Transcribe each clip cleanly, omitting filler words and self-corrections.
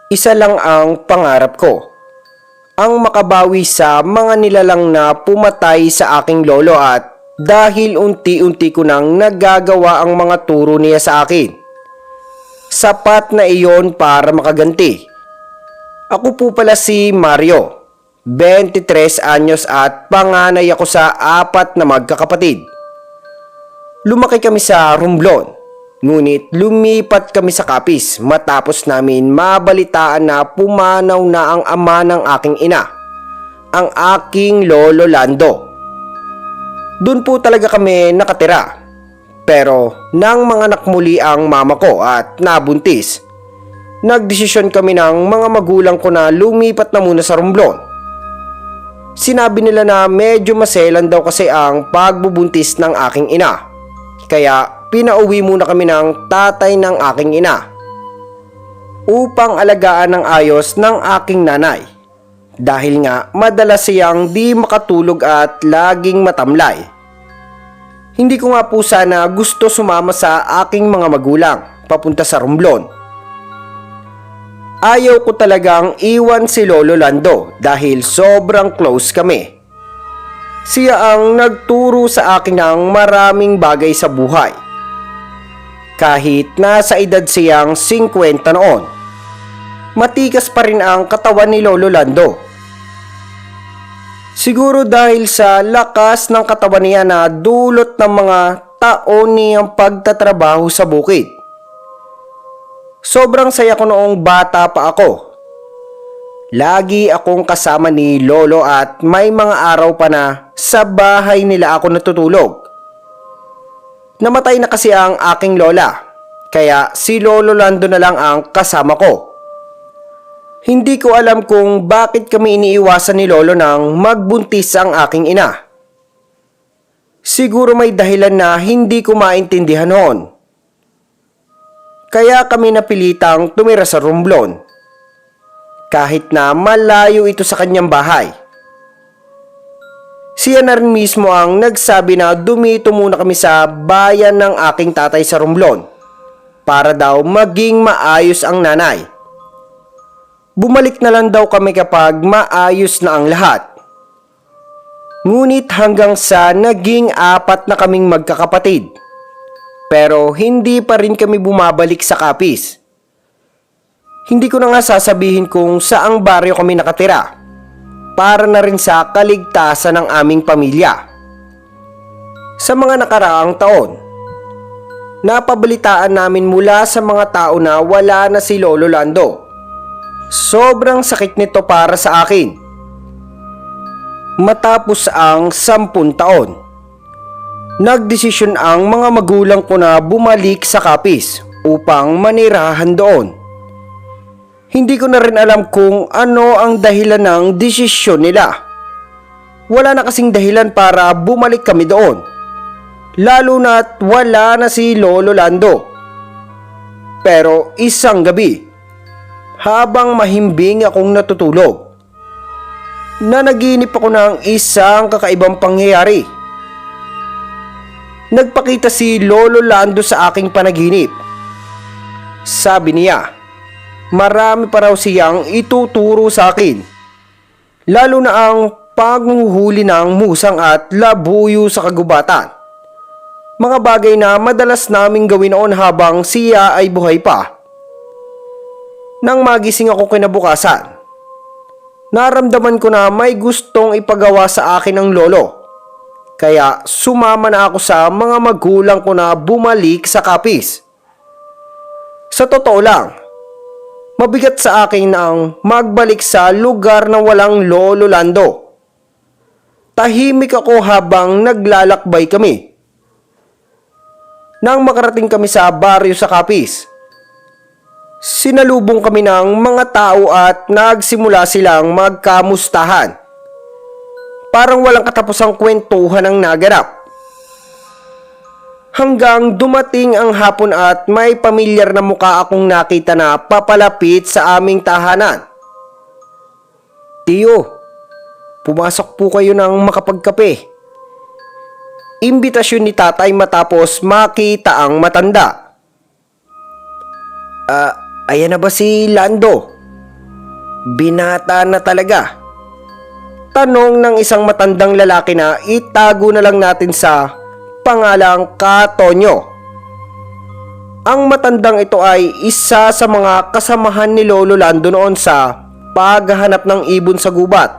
Isa lang ang pangarap ko, ang makabawi sa mga nilalang na pumatay sa aking lolo at dahil unti-unti ko nang nagagawa ang mga turo niya sa akin. Sapat na iyon para makaganti. Ako po pala si Mario, 23 anyos at panganay ako sa 4 na magkakapatid. Lumaki kami sa Romblon, ngunit lumipat kami sa Capiz matapos namin mabalitaan na pumanaw na ang ama ng aking ina, ang aking lolo Lando. Doon po talaga kami nakatira. Pero nang manganak muli ang mama ko at nabuntis, nagdesisyon kami ng mga magulang ko na lumipat na muna sa Romblon. Sinabi nila na medyo maselan daw kasi ang pagbubuntis ng aking ina. Kaya pinauwi muna kami ng tatay ng aking ina upang alagaan ng ayos ng aking nanay. Dahil nga madalas siyang di makatulog at laging matamlay. Hindi ko nga po sana gusto sumama sa aking mga magulang papunta sa Romblon. Ayaw ko talagang iwan si Lolo Lando dahil sobrang close kami. Siya ang nagturo sa akin ng maraming bagay sa buhay. Kahit nasa edad siyang 50 noon, matikas pa rin ang katawan ni Lolo Lando. Siguro dahil sa lakas ng katawan niya na dulot ng mga taon niyang pagtatrabaho sa bukid. Sobrang saya ko noong bata pa ako. Lagi akong kasama ni Lolo at may mga araw pa na sa bahay nila ako natutulog. Namatay na kasi ang aking lola, kaya si Lolo Lando na lang ang kasama ko. Hindi ko alam kung bakit kami iniiwasan ni Lolo nang magbuntis ang aking ina. Siguro may dahilan na hindi ko maintindihan noon. Kaya kami napilitang tumira sa Romblon. Kahit na malayo ito sa kanyang bahay. Siya na rin mismo ang nagsabi na dumito muna kami sa bayan ng aking tatay sa Romblon para daw maging maayos ang nanay. Bumalik na lang daw kami kapag maayos na ang lahat. Ngunit hanggang sa naging 4 na kaming magkakapatid. Pero hindi pa rin kami bumabalik sa Capiz. Hindi ko na nga sasabihin kung saang baryo kami nakatira para na rin sa kaligtasan ng aming pamilya. Sa mga nakaraang taon, napabalitaan namin mula sa mga tao na wala na si Lolo Lando. Sobrang sakit nito para sa akin. Matapos ang 10 taon, nagdesisyon ang mga magulang ko na bumalik sa Capiz upang manirahan doon. Hindi ko na rin alam kung ano ang dahilan ng desisyon nila. Wala na kasing dahilan para bumalik kami doon. Lalo na't wala na si Lolo Lando. Pero isang gabi, habang mahimbing akong natutulog, nanaginip ako ng isang kakaibang pangyayari. Nagpakita si Lolo Lando sa aking panaginip. Sabi niya, marami pa raw siyang ituturo sa akin. Lalo na ang paghuhuli ng musang at labuyo sa kagubatan. Mga bagay na madalas naming gawin noon habang siya ay buhay pa. Nang magising ako kinabukasan, naramdaman ko na may gustong ipagawa sa akin ng lolo. Kaya sumama na ako sa mga magulang ko na bumalik sa Capiz. Sa totoo lang, mabigat sa akin ang magbalik sa lugar na walang Lolo Lando. Tahimik ako habang naglalakbay kami. Nang makarating kami sa baryo sa Capiz, sinalubong kami ng mga tao at nagsimula silang magkamustahan. Parang walang katapusang kwentuhan ang naganap. Hanggang dumating ang hapon at may pamilyar na mukha akong nakita na papalapit sa aming tahanan. Tiyo, pumasok po kayo ng makapagkape. Imbitasyon ni tatay matapos makita ang matanda. Ayan na ba si Lando? Binata na talaga. Tanong ng isang matandang lalaki na itago na lang natin sa pangalang Katonyo. Ang matandang ito ay isa sa mga kasamahan ni Lolo Lando noon sa paghahanap ng ibon sa gubat.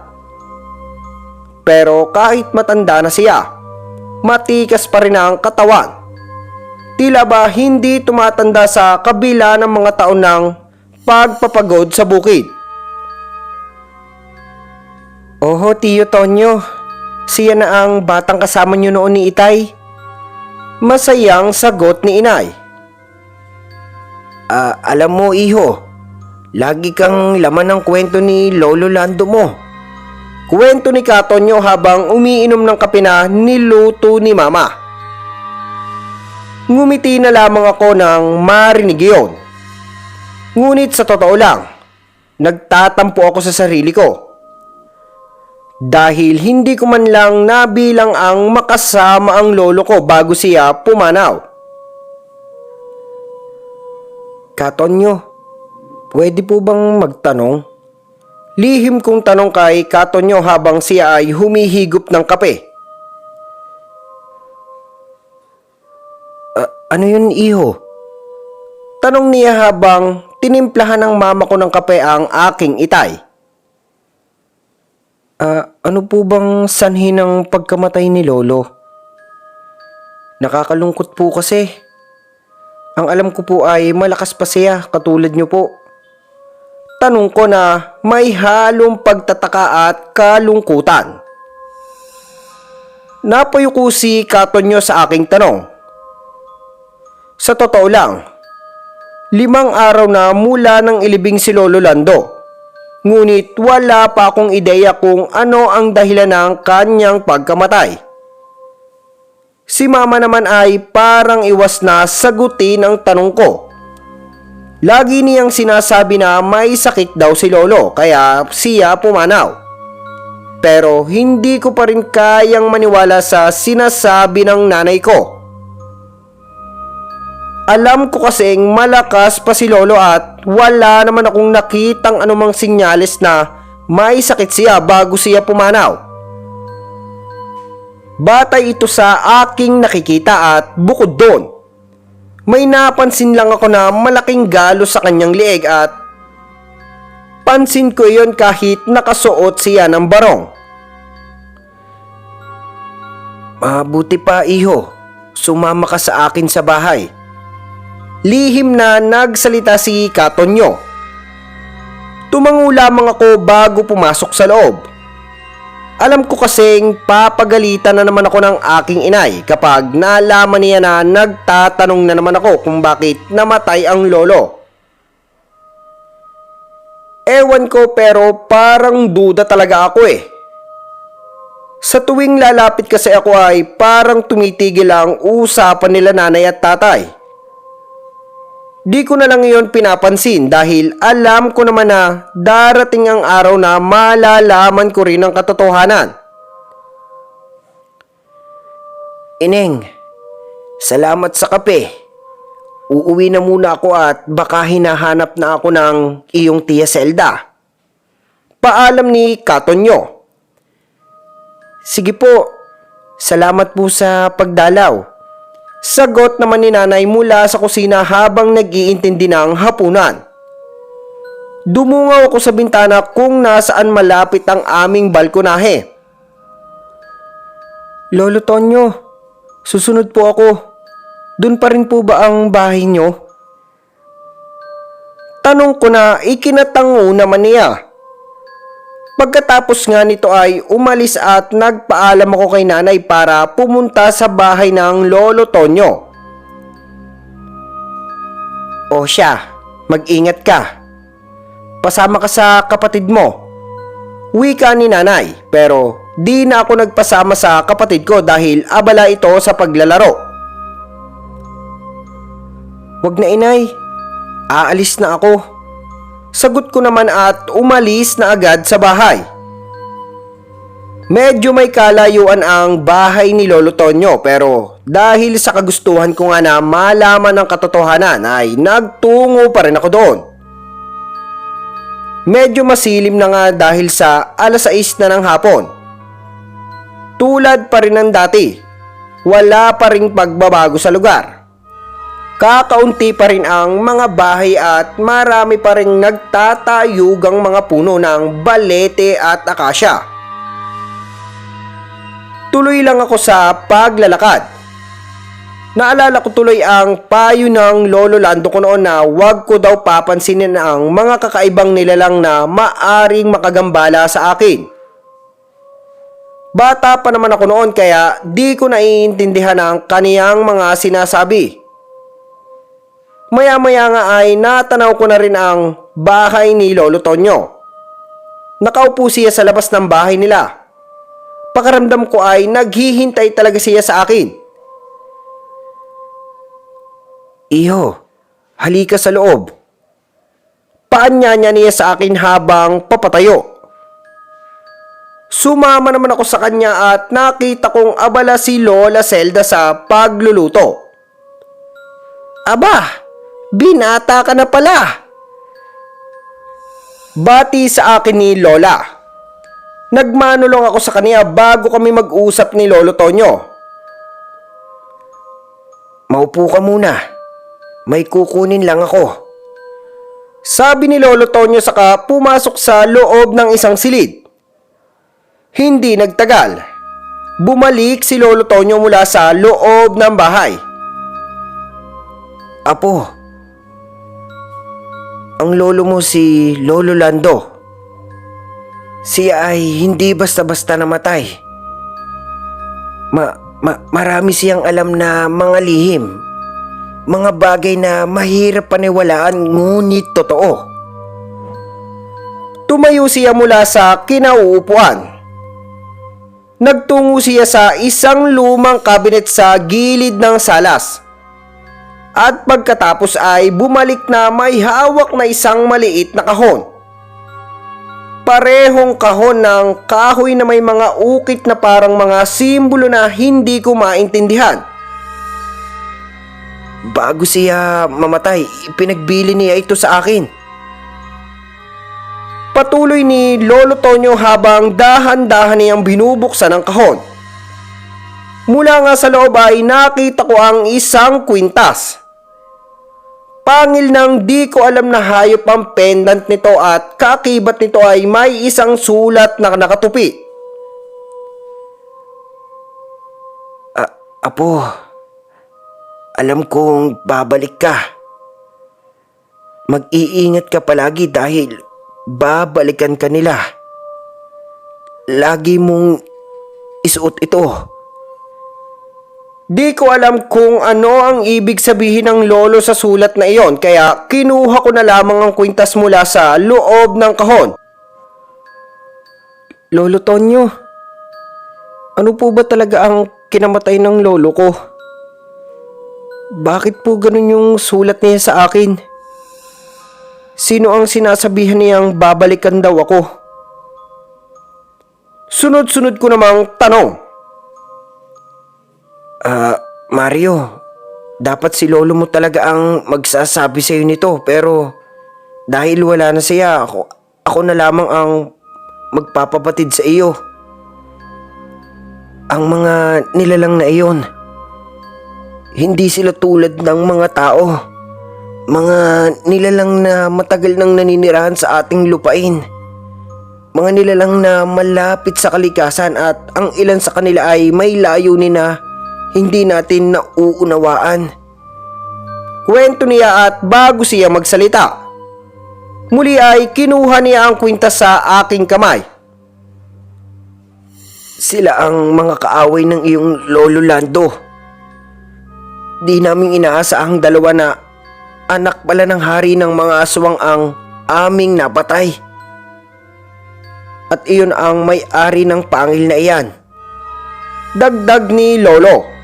Pero kahit matanda na siya, matikas pa rin ang katawan. Tila ba hindi tumatanda sa kabila ng mga taon ng pagpapagod sa bukid. Oho, Tiyo Tonyo, siya na ang batang kasama niyo noon ni Itay. Masayang sagot ni Inay. Alam mo, iho, lagi kang laman ng kwento ni Lolo Lando mo. Kwento ni Katonyo habang umiinom ng kape na niluto ni Mama. Ngumiti na lamang ako nang marinig iyon. Ngunit sa totoo lang, nagtatampo ako sa sarili ko. Dahil hindi ko man lang nabilang ang makasama ang lolo ko bago siya pumanaw. Katonyo, pwede po bang magtanong? Lihim kong tanong kay Katonyo habang siya ay humihigop ng kape. Ano yun, iho? Tanong niya habang tinimplahan ng mama ko ng kape ang aking Itay. Ano po bang sanhi ng pagkamatay ni Lolo? Nakakalungkot po kasi. Ang alam ko po ay malakas pa siya katulad niyo po. Tanong ko na may halong pagtataka at kalungkutan. Napayuko si Katonyo sa aking tanong. Sa totoo lang, 5 araw na mula nang ilibing si Lolo Lando. Ngunit wala pa akong ideya kung ano ang dahilan ng kanyang pagkamatay. Si Mama naman ay parang iwas na sagutin ang tanong ko. Lagi niyang sinasabi na may sakit daw si Lolo kaya siya pumanaw. Pero hindi ko pa rin kayang maniwala sa sinasabi ng nanay ko. Alam ko kasing malakas pa si Lolo at wala naman akong nakitang anumang sinyales na may sakit siya bago siya pumanaw. Batay ito sa aking nakikita at bukod doon, may napansin lang ako na malaking galo sa kanyang liig at pansin ko yon kahit nakasuot siya ng barong. Mabuti pa, iho, sumama ka sa akin sa bahay. Lihim na nagsalita si Katonyo. Tumango lamang ako bago pumasok sa loob. Alam ko kasing papagalitan na naman ako ng aking inay kapag nalaman niya na nagtatanong na naman ako kung bakit namatay ang lolo. Ewan ko pero parang duda talaga ako eh. Sa tuwing lalapit kasi ako ay parang tumitigil ang usapan nila nanay at tatay. Di ko na lang iyon pinapansin dahil alam ko naman na darating ang araw na malalaman ko rin ang katotohanan. Ineng, salamat sa kape. Uuwi na muna ako at baka hinahanap na ako ng iyong tiya Zelda. Paalam ni Katonyo. Sige po, salamat po sa pagdalaw. Sagot naman ni nanay mula sa kusina habang nag-iintindi ng hapunan. Dumungaw ako sa bintana kung nasaan malapit ang aming balkonahe. Lolo Tonyo, susunod po ako. Doon pa rin po ba ang bahay nyo? Tanong ko na ikinatango naman niya. Pagkatapos nga nito ay umalis at nagpaalam ako kay nanay para pumunta sa bahay ng Lolo Tonyo. O siya, mag-ingat ka. Pasama ka sa kapatid mo. Wika ni nanay, pero di na ako nagpasama sa kapatid ko dahil abala ito sa paglalaro. Wag na inay, aalis na ako. Sagot ko naman at umalis na agad sa bahay. Medyo may kalayuan ang bahay ni Lolo Tonyo pero dahil sa kagustuhan ko nga na malaman ang katotohanan ay nagtungo pa rin ako doon. Medyo masilim na nga dahil sa 6:00 na ng hapon. Tulad pa rin ng dati, wala pa ring pagbabago sa lugar. Kakaunti pa rin ang mga bahay at marami pa rin nagtatayugang mga puno ng balete at akasya. Tuloy lang ako sa paglalakad. Naalala ko tuloy ang payo ng Lolo Lando ko noon na wag ko daw papansinin ang mga kakaibang nilalang na maaring makagambala sa akin. Bata pa naman ako noon kaya di ko naiintindihan ang kaniyang mga sinasabi. Maya-maya nga ay natanaw ko na rin ang bahay ni Lolo Tonyo. Nakaupo siya sa labas ng bahay nila. Pakiramdam ko ay naghihintay talaga siya sa akin. "Iho, halika sa loob." Paanyaya niya sa akin habang papatayo. Sumama naman ako sa kanya at nakita kong abala si Lola Zelda sa pagluluto. "Aba, binata ka na pala." Bati sa akin ni Lola. Nagmanulong ako sa kanya bago kami mag-usap ni Lolo Tonyo. "Maupo ka muna. May kukunin lang ako." Sabi ni Lolo Tonyo saka pumasok sa loob ng isang silid. Hindi nagtagal. Bumalik si Lolo Tonyo mula sa loob ng bahay. "Apo, ang lolo mo si Lolo Lando. Siya ay hindi basta-basta namatay. Marami siyang alam na mga lihim. Mga bagay na mahirap paniwalaan ngunit totoo." Tumayo siya mula sa kinauupuan. Nagtungo siya sa isang lumang kabinet sa gilid ng salas. At pagkatapos ay bumalik na may hawak na isang maliit na kahon. Parehong kahon ng kahoy na may mga ukit na parang mga simbolo na hindi ko maintindihan. "Bago siya mamatay, ipinagbili niya ito sa akin." Patuloy ni Lolo Tonyo habang dahan-dahan niyang binubuksan ang kahon. Mula nga sa loob ay nakita ko ang isang kwintas. Pangil nang di ko alam na hayop ang pendant nito at kaakibat nito ay may isang sulat na nakatupi. "Apo, alam kong babalik ka. Mag-iingat ka palagi dahil babalikan ka nila. Lagi mong isuot ito." Di ko alam kung ano ang ibig sabihin ng lolo sa sulat na iyon kaya kinuha ko na lamang ang kwintas mula sa loob ng kahon. "Lolo Tonyo, ano po ba talaga ang kinamatay ng lolo ko? Bakit po ganun yung sulat niya sa akin? Sino ang sinasabihan niyang babalikan daw ako?" Sunod-sunod ko namang tanong. Mario, dapat si lolo mo talaga ang magsasabi sa iyo nito pero dahil wala na siya, ako na lamang ang magpapapatid sa iyo. Ang mga nilalang na iyon, hindi sila tulad ng mga tao. Mga nilalang na matagal nang naninirahan sa ating lupain. Mga nilalang na malapit sa kalikasan at ang ilan sa kanila ay may layunin na hindi natin nauunawaan. Kwento niya at bago siya magsalita, muli ay kinuha niya ang kwintas sa aking kamay. "Sila ang mga kaaway ng iyong Lolo Lando. Di namin inaasahang dalawa na anak pala ng hari ng mga aswang ang aming napatay. At iyon ang may-ari ng pangil na iyan." Dagdag ni Lolo.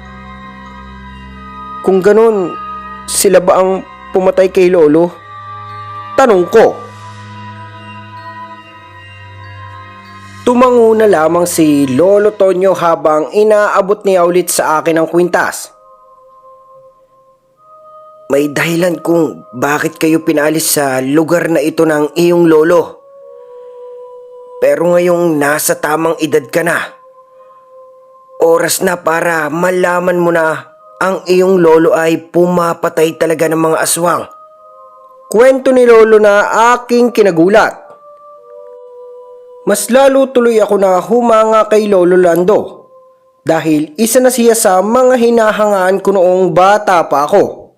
"Kung ganun, sila ba ang pumatay kay Lolo?" tanong ko. Tumango na lamang si Lolo Tonyo habang inaabot niya ulit sa akin ang kwintas. "May dahilan kung bakit kayo pinalis sa lugar na ito ng iyong lolo. Pero ngayong nasa tamang edad ka na, oras na para malaman mo na ang iyong lolo ay pumapatay talaga ng mga aswang. Kwento ni lolo na aking kinagulat. Mas lalo tuloy ako na humanga kay Lolo Lando dahil isa na siya sa mga hinahangaan ko noong bata pa ako.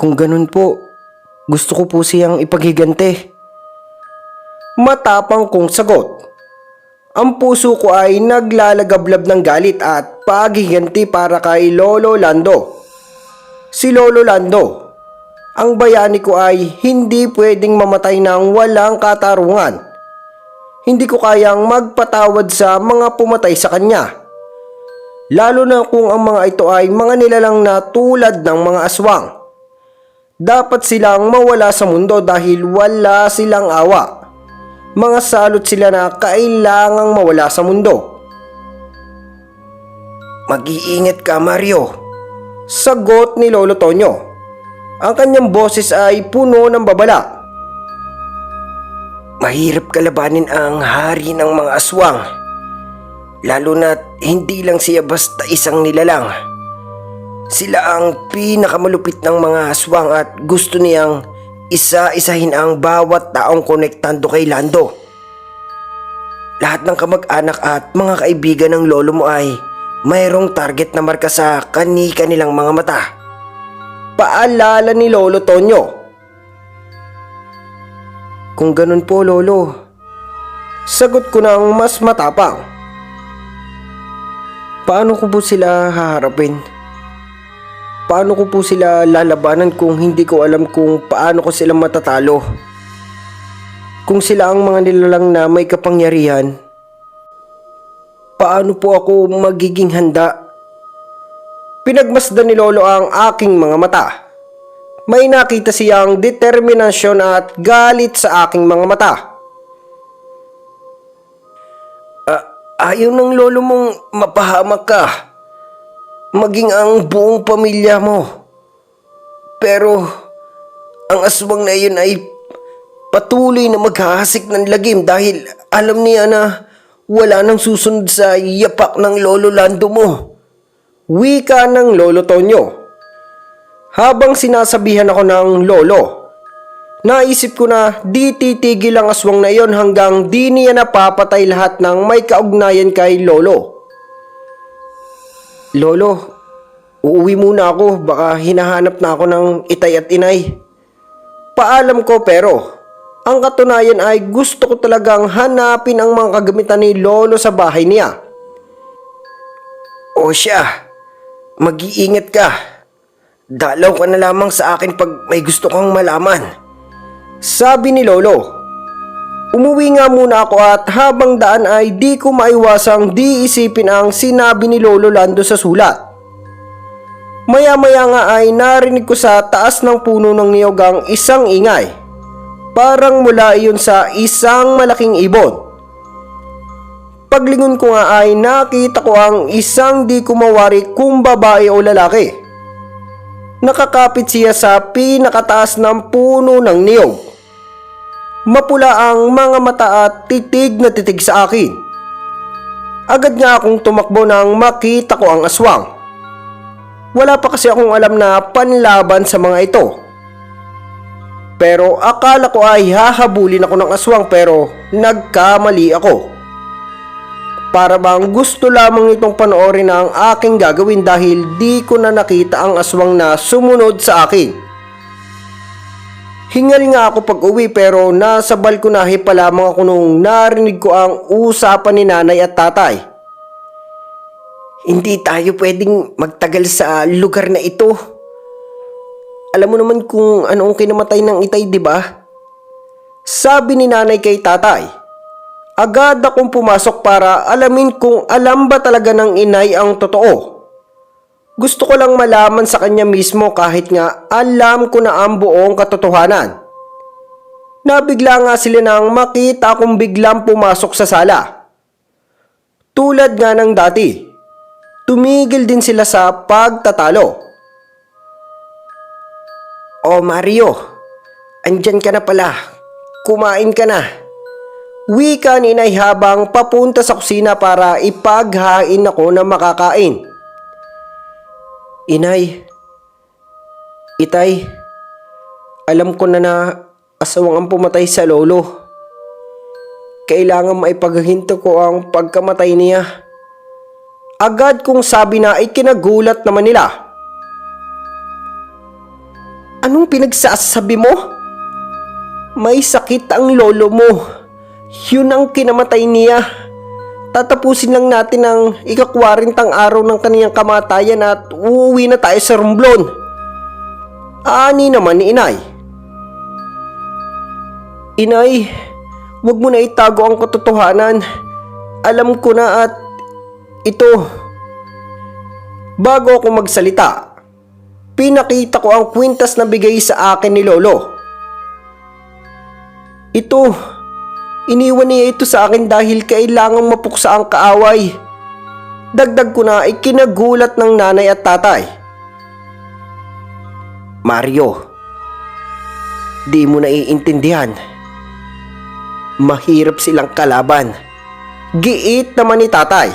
Kung ganun po, gusto ko po siyang ipaghigante. Matapang kong sagot. Ang puso ko ay naglalagablab ng galit at paghiganti para kay Lolo Lando. Si Lolo Lando, ang bayani ko ay hindi pwedeng mamatay ng walang katarungan. Hindi ko kayang magpatawad sa mga pumatay sa kanya. Lalo na kung ang mga ito ay mga nilalang na tulad ng mga aswang. Dapat silang mawala sa mundo dahil wala silang awa. Mga salot sila na kailangang mawala sa mundo. Mag-iingat ka, Mario, sagot ni Lolo Tonyo. Ang kanyang boses ay puno ng babala. Mahirap kalabanin ang hari ng mga aswang. Lalo na't hindi lang siya basta isang nilalang. Sila ang pinakamalupit ng mga aswang at gusto niyang isa-isahin ang bawat taong konektando kay Lando. Lahat ng kamag-anak at mga kaibigan ng lolo mo ay mayroong target na marka sa kani-kanilang mga mata. Paalala ni Lolo Tonyo. Kung ganun po, Lolo, sagot ko ng mas matapang. Paano ko po sila haharapin? Paano ko po sila lalabanan kung hindi ko alam kung paano ko sila matatalo? Kung sila ang mga nilalang na may kapangyarihan, paano po ako magiging handa? Pinagmasdan ni Lolo ang aking mga mata. May nakita siyang determinasyon at galit sa aking mga mata. Ayaw ng lolo mong mapahamak ka. Maging ang buong pamilya mo. Pero ang aswang na iyon ay patuloy na maghahasik ng lagim dahil alam niya na wala nang susunod sa yapak ng Lolo Lando mo. Wika ng Lolo Tonyo. Habang sinasabihan ako ng lolo, naisip ko na di titigil ang aswang na iyon hanggang di niya napapatay lahat ng may kaugnayan kay lolo. Lolo, uuwi muna ako, baka hinahanap na ako ng itay at inay. Paalam ko pero ang katunayan ay gusto ko talagang hanapin ang mga kagamitan ni lolo sa bahay niya. O siya, mag-iingat ka. Dalaw ka na lamang sa akin pag may gusto kang malaman, sabi ni Lolo. Umuwi nga muna ako at habang daan ay di ko maiwasang di isipin ang sinabi ni Lolo Lando sa sulat. Maya-maya nga ay narinig ko sa taas ng puno ng niyog ang isang ingay. Parang mula iyon sa isang malaking ibon. Paglingon ko nga ay nakita ko ang isang di ko mawari kung babae o lalaki. Nakakapit siya sa pinakataas ng puno ng niyog. Mapula ang mga mata at titig na titig sa akin. Agad nga akong tumakbo nang makita ko ang aswang. Wala pa kasi akong alam na panlaban sa mga ito. Pero akala ko ay hahabulin ako ng aswang pero nagkamali ako. Para bang gusto lamang itong panoorin ang aking gagawin dahil di ko na nakita ang aswang na sumunod sa akin. Hingal nga ako pag uwi pero nasa balkonahe pa lamang ako nung narinig ko ang usapan ni nanay at tatay. Hindi tayo pwedeng magtagal sa lugar na ito. Alam mo naman kung ano ang kinamatay ng itay, di ba? Sabi ni nanay kay tatay. Agad akong pumasok para alamin kung alam ba talaga ng inay ang totoo. Gusto ko lang malaman sa kanya mismo kahit nga alam ko na ang buong katotohanan. Nabigla nga sila nang makita akong biglang pumasok sa sala. Tulad nga ng dati, tumigil din sila sa pagtatalo. O Mario, andyan ka na pala. Kumain ka na. Wika ni inay habang papunta sa kusina para ipaghain ako na makakain. Inay, itay, alam ko na asawang ang pumatay sa lolo. Kailangan maipaghinto ko ang pagkamatay niya. Agad kong sabi na ikinagulat naman nila. Anong pinagsasabi mo? May sakit ang lolo mo. Yun ang kinamatay niya. Tatapusin lang natin ang ika-40 araw ng kaniyang kamatayan at uuwi na tayo sa Romblon. Ani naman ni inay. Inay, wag mo na itago ang katotohanan. Alam ko na at ito. Bago ako magsalita, pinakita ko ang kwintas na bigay sa akin ni Lolo. Ito, iniwan niya ito sa akin dahil kailangang mapuksa ang kaaway. Dagdag ko na ikinagulat ng nanay at tatay. Mario, di mo naiintindihan. Mahirap silang kalaban. Giit naman ni tatay.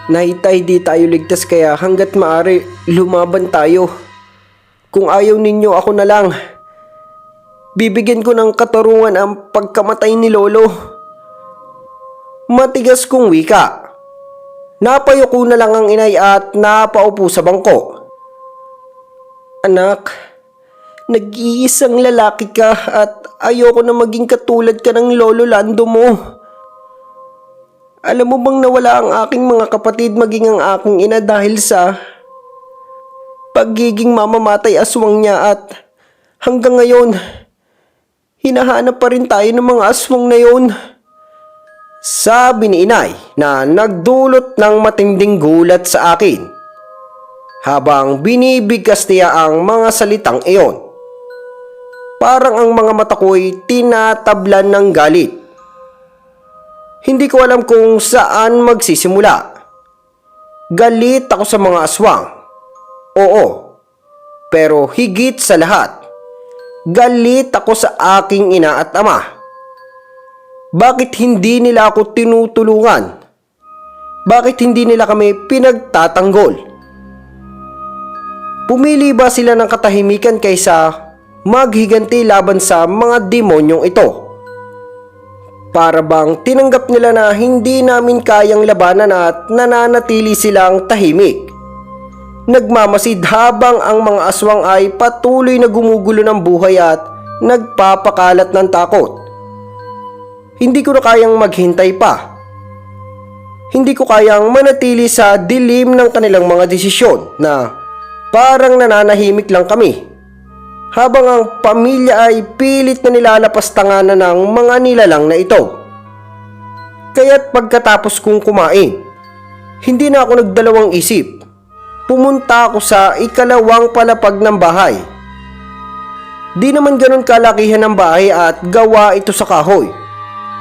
Naitay, di tayo ligtas kaya hanggat maaari lumaban tayo. Kung ayaw ninyo, ako na lang. Bibigyan ko ng katarungan ang pagkamatay ni Lolo. Matigas kong wika. Napayuko na lang ang inay at napaupo sa bangko. Anak, nag-iisang lalaki ka at ayoko na maging katulad ka ng Lolo Lando mo. Alam mo bang nawala ang aking mga kapatid maging ang aking ina dahil sa pagiging mamamatay aswang niya at hanggang ngayon, hinahanap pa rin tayo ng mga aswang na yun. Sabi ni inay na nagdulot ng matinding gulat sa akin habang binibigkas niya ang mga salitang iyon. Parang ang mga mata ko'y tinatablan ng galit. Hindi ko alam kung saan magsisimula. Galit ako sa mga aswang. Oo. Pero higit sa lahat, galit ako sa aking ina at ama. Bakit hindi nila ako tinutulungan? Bakit hindi nila kami pinagtatanggol? Pumili ba sila ng katahimikan kaysa maghiganti laban sa mga demonyong ito? Para bang tinanggap nila na hindi namin kayang labanan at nananatili silang tahimik. Nagmamasid habang ang mga aswang ay patuloy na gumugulo ng buhay at nagpapakalat ng takot. Hindi ko na kayang maghintay pa. Hindi ko kayang manatili sa dilim ng kanilang mga desisyon na parang nananahimik lang kami. Habang ang pamilya ay pilit na nilalapastanganan ng mga nilalang na ito. Kaya't pagkatapos kong kumain, hindi na ako nagdalawang isip. Pumunta ako sa ikalawang palapag ng bahay. Di naman ganun kalakihan ng bahay at gawa ito sa kahoy.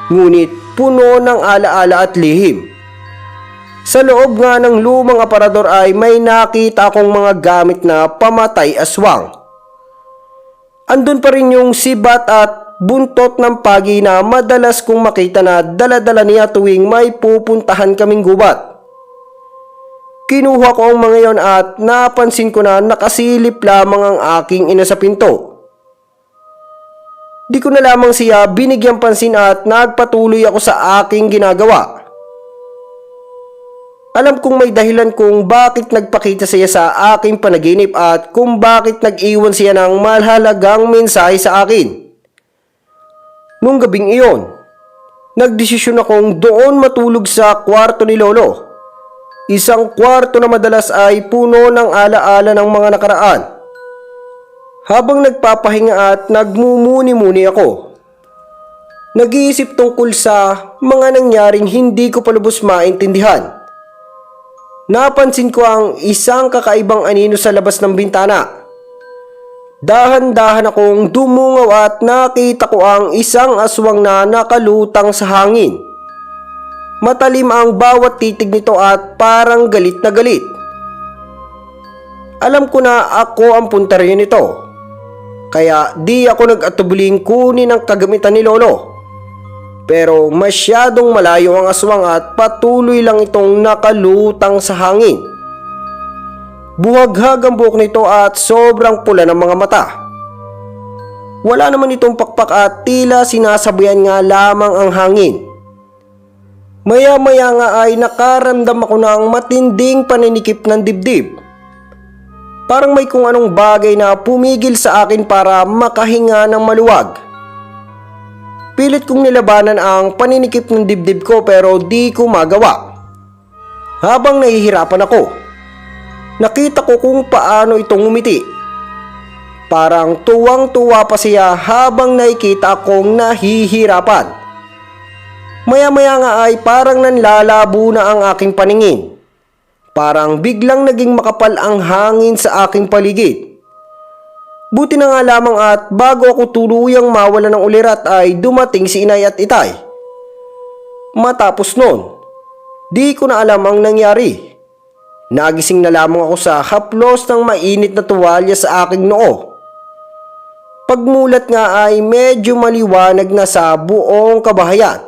Ngunit puno ng alaala at lihim. Sa loob nga ng lumang aparador ay may nakita akong mga gamit na pamatay aswang. Andun pa rin yung sibat at buntot ng pagi na madalas kong makita na dala-dala niya tuwing may pupuntahan kaming gubat. Kinuha ko ang mga yon at napansin ko na nakasilip lamang ang aking ina sa pinto. Di ko na lamang siya binigyang pansin at nagpatuloy ako sa aking ginagawa. Alam kong may dahilan kung bakit nagpakita siya sa aking panaginip at kung bakit nag-iwan siya ng mahalagang mensahe sa akin. Nung gabing iyon, nagdesisyon akong doon matulog sa kwarto ni Lolo. Isang kwarto na madalas ay puno ng alaala ng mga nakaraan. Habang nagpapahinga at nagmumuni-muni ako, nag-iisip tungkol sa mga nangyaring hindi ko palubos maintindihan. Napansin ko ang isang kakaibang anino sa labas ng bintana. Dahan-dahan akong dumungaw at nakita ko ang isang aswang na nakalutang sa hangin. Matalim ang bawat titig nito at parang galit na galit. Alam ko na ako ang puntaryo nito. Kaya di ako nag-atubuling kunin ang kagamitan ni Lolo. Pero masyadong malayo ang aswang at patuloy lang itong nakalutang sa hangin. Buhaghag ang buhok nito at sobrang pula ng mga mata. Wala naman itong pakpak at tila sinasabayan nga lamang ang hangin. Maya-maya nga ay nakaramdam ako ng matinding paninikip ng dibdib. Parang may kung anong bagay na pumigil sa akin para makahinga ng maluwag. Pilit kong nilabanan ang paninikip ng dibdib ko pero di ko magawa. Habang nahihirapan ako, nakita ko kung paano itong umiti. Parang tuwang-tuwa pa siya habang nakikita akong nahihirapan. Maya-maya nga ay parang nanlalabo na ang aking paningin. Parang biglang naging makapal ang hangin sa aking paligid. Buti na nga lamang at bago ako tuluyang mawala ng ulirat ay dumating si inay at itay. Matapos nun, di ko na alam ang nangyari. Nagising na lamang ako sa haplos ng mainit na tuwalya sa aking noo. Pagmulat nga ay medyo maliwanag na sa buong kabahayan.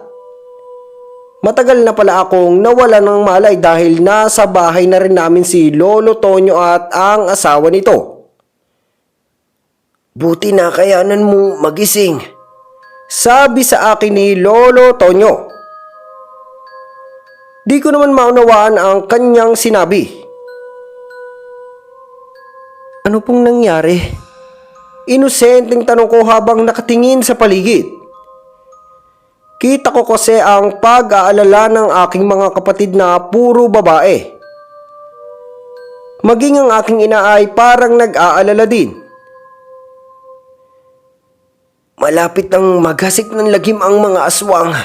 Matagal na pala akong nawala ng malay dahil nasa bahay na rin namin si Lolo Tonyo at ang asawa nito. Buti na kayanan mo magising, sabi sa akin ni Lolo Tonyo. Di ko naman maunawaan ang kanyang sinabi. Ano pong nangyari? Inosenteng tanong ko habang nakatingin sa paligid. Kita ko kasi ang pag-aalala ng aking mga kapatid na puro babae. Maging ang aking ina ay parang nag-aalala din. Malapit nang maghasik ng lagim ang mga aswang.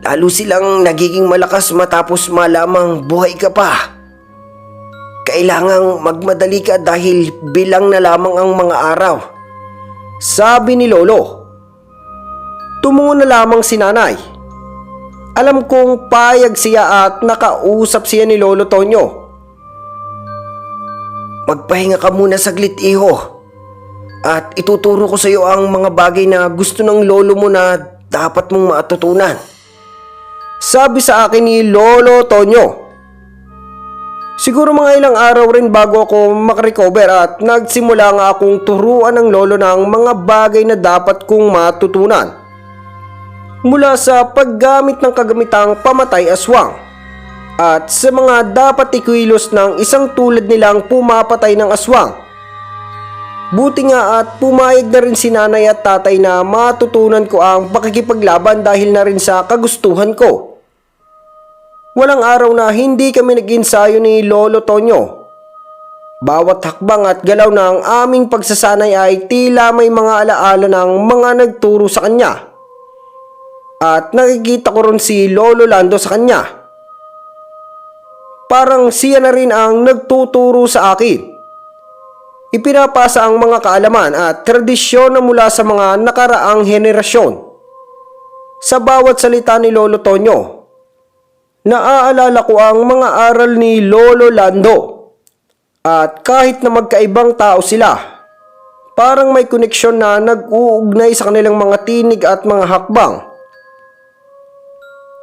Lalo silang nagiging malakas matapos malamang buhay ka pa. Kailangang magmadali ka dahil bilang na lamang ang mga araw, sabi ni Lolo. Tumungo na lamang si nanay. Alam kong payag siya at nakausap siya ni Lolo Tonyo. Magpahinga ka muna saglit, iho. At ituturo ko sa iyo ang mga bagay na gusto ng lolo mo na dapat mong matutunan, sabi sa akin ni Lolo Tonyo. Siguro mga ilang araw rin bago ako makarecover at nagsimula nga akong turuan ng lolo ng mga bagay na dapat kong matutunan. Mula sa paggamit ng kagamitang pamatay aswang at sa mga dapat ikilos ng isang tulad nilang pumapatay ng aswang. Buti nga at pumayag na rin si nanay at tatay na matutunan ko ang pakikipaglaban dahil na rin sa kagustuhan ko. Walang araw na hindi kami nag-ensayo ni Lolo Tonyo. Bawat hakbang at galaw ng aming pagsasanay ay tila may mga alaala ng mga nagturo sa kanya. At nakikita ko rin si Lolo Lando sa kanya. Parang siya na rin ang nagtuturo sa akin. Ipinapasa ang mga kaalaman at tradisyon na mula sa mga nakaraang henerasyon. Sa bawat salita ni Lolo Tonyo, naaalala ko ang mga aral ni Lolo Lando. At kahit na magkaibang tao sila, parang may koneksyon na nag-uugnay sa kanilang mga tinig at mga hakbang.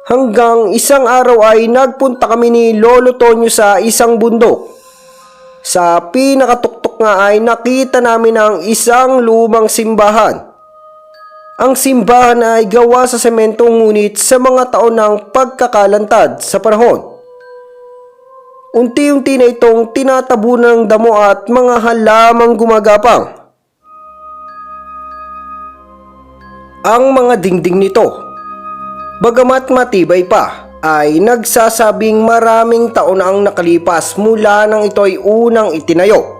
Hanggang isang araw ay nagpunta kami ni Lolo Tonyo sa isang bundok. Sa pinakatuktok nga ay nakita namin ang isang lumang simbahan. Ang simbahan ay gawa sa semento ngunit sa mga taon ng pagkakalantad sa panahon. Unti-unti na itong tinatabunan ng damo at mga halamang gumagapang. Ang mga dingding nito, bagamat matibay pa, ay nagsasabing maraming taon ang nakalipas mula nang ito'y unang itinayo.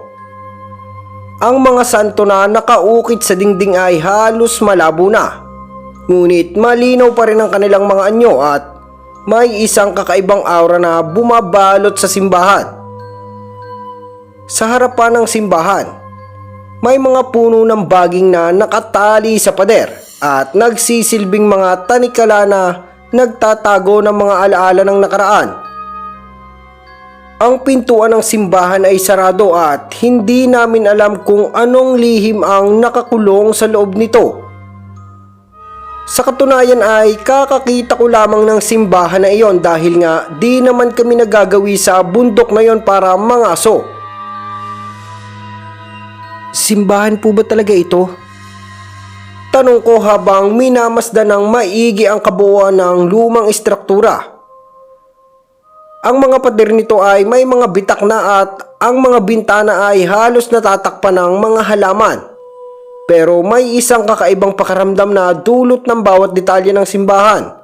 Ang mga santo na nakaukit sa dingding ay halos malabo na, ngunit malinaw pa rin ang kanilang mga anyo at may isang kakaibang aura na bumabalot sa simbahan. Sa harapan ng simbahan, may mga puno ng baging na nakatali sa pader at nagsisilbing mga tanikala na nagtatago ng mga alaala ng nakaraan. Ang pintuan ng simbahan ay sarado at hindi namin alam kung anong lihim ang nakakulong sa loob nito. Sa katunayan ay kakakita ko lamang ng simbahan na iyon dahil nga di naman kami nagagawi sa bundok na iyon para mangaso. Simbahan po ba talaga ito? Tanong ko habang minamasdan ng maigi ang kabuuan ng lumang istruktura. Ang mga pader nito ay may mga bitak na at ang mga bintana ay halos natatakpan ng mga halaman. Pero may isang kakaibang pakaramdam na dulot ng bawat detalye ng simbahan,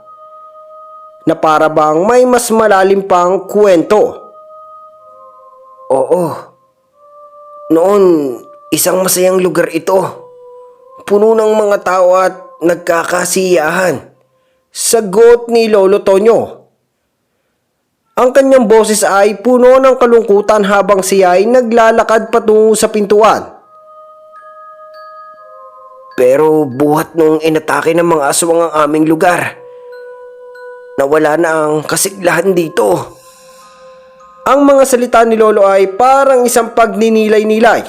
na para bang may mas malalim pang kwento. Oo, noon isang masayang lugar ito, puno ng mga tao at nagkakasiyahan. Sagot ni Lolo Tonyo. Ang kanyang boses ay puno ng kalungkutan habang siya ay naglalakad patungo sa pintuan. Pero buhat nung inatake ng mga aswang ang aming lugar, nawala na ang kasiglahan dito. Ang mga salita ni Lolo ay parang isang pagninilay-nilay,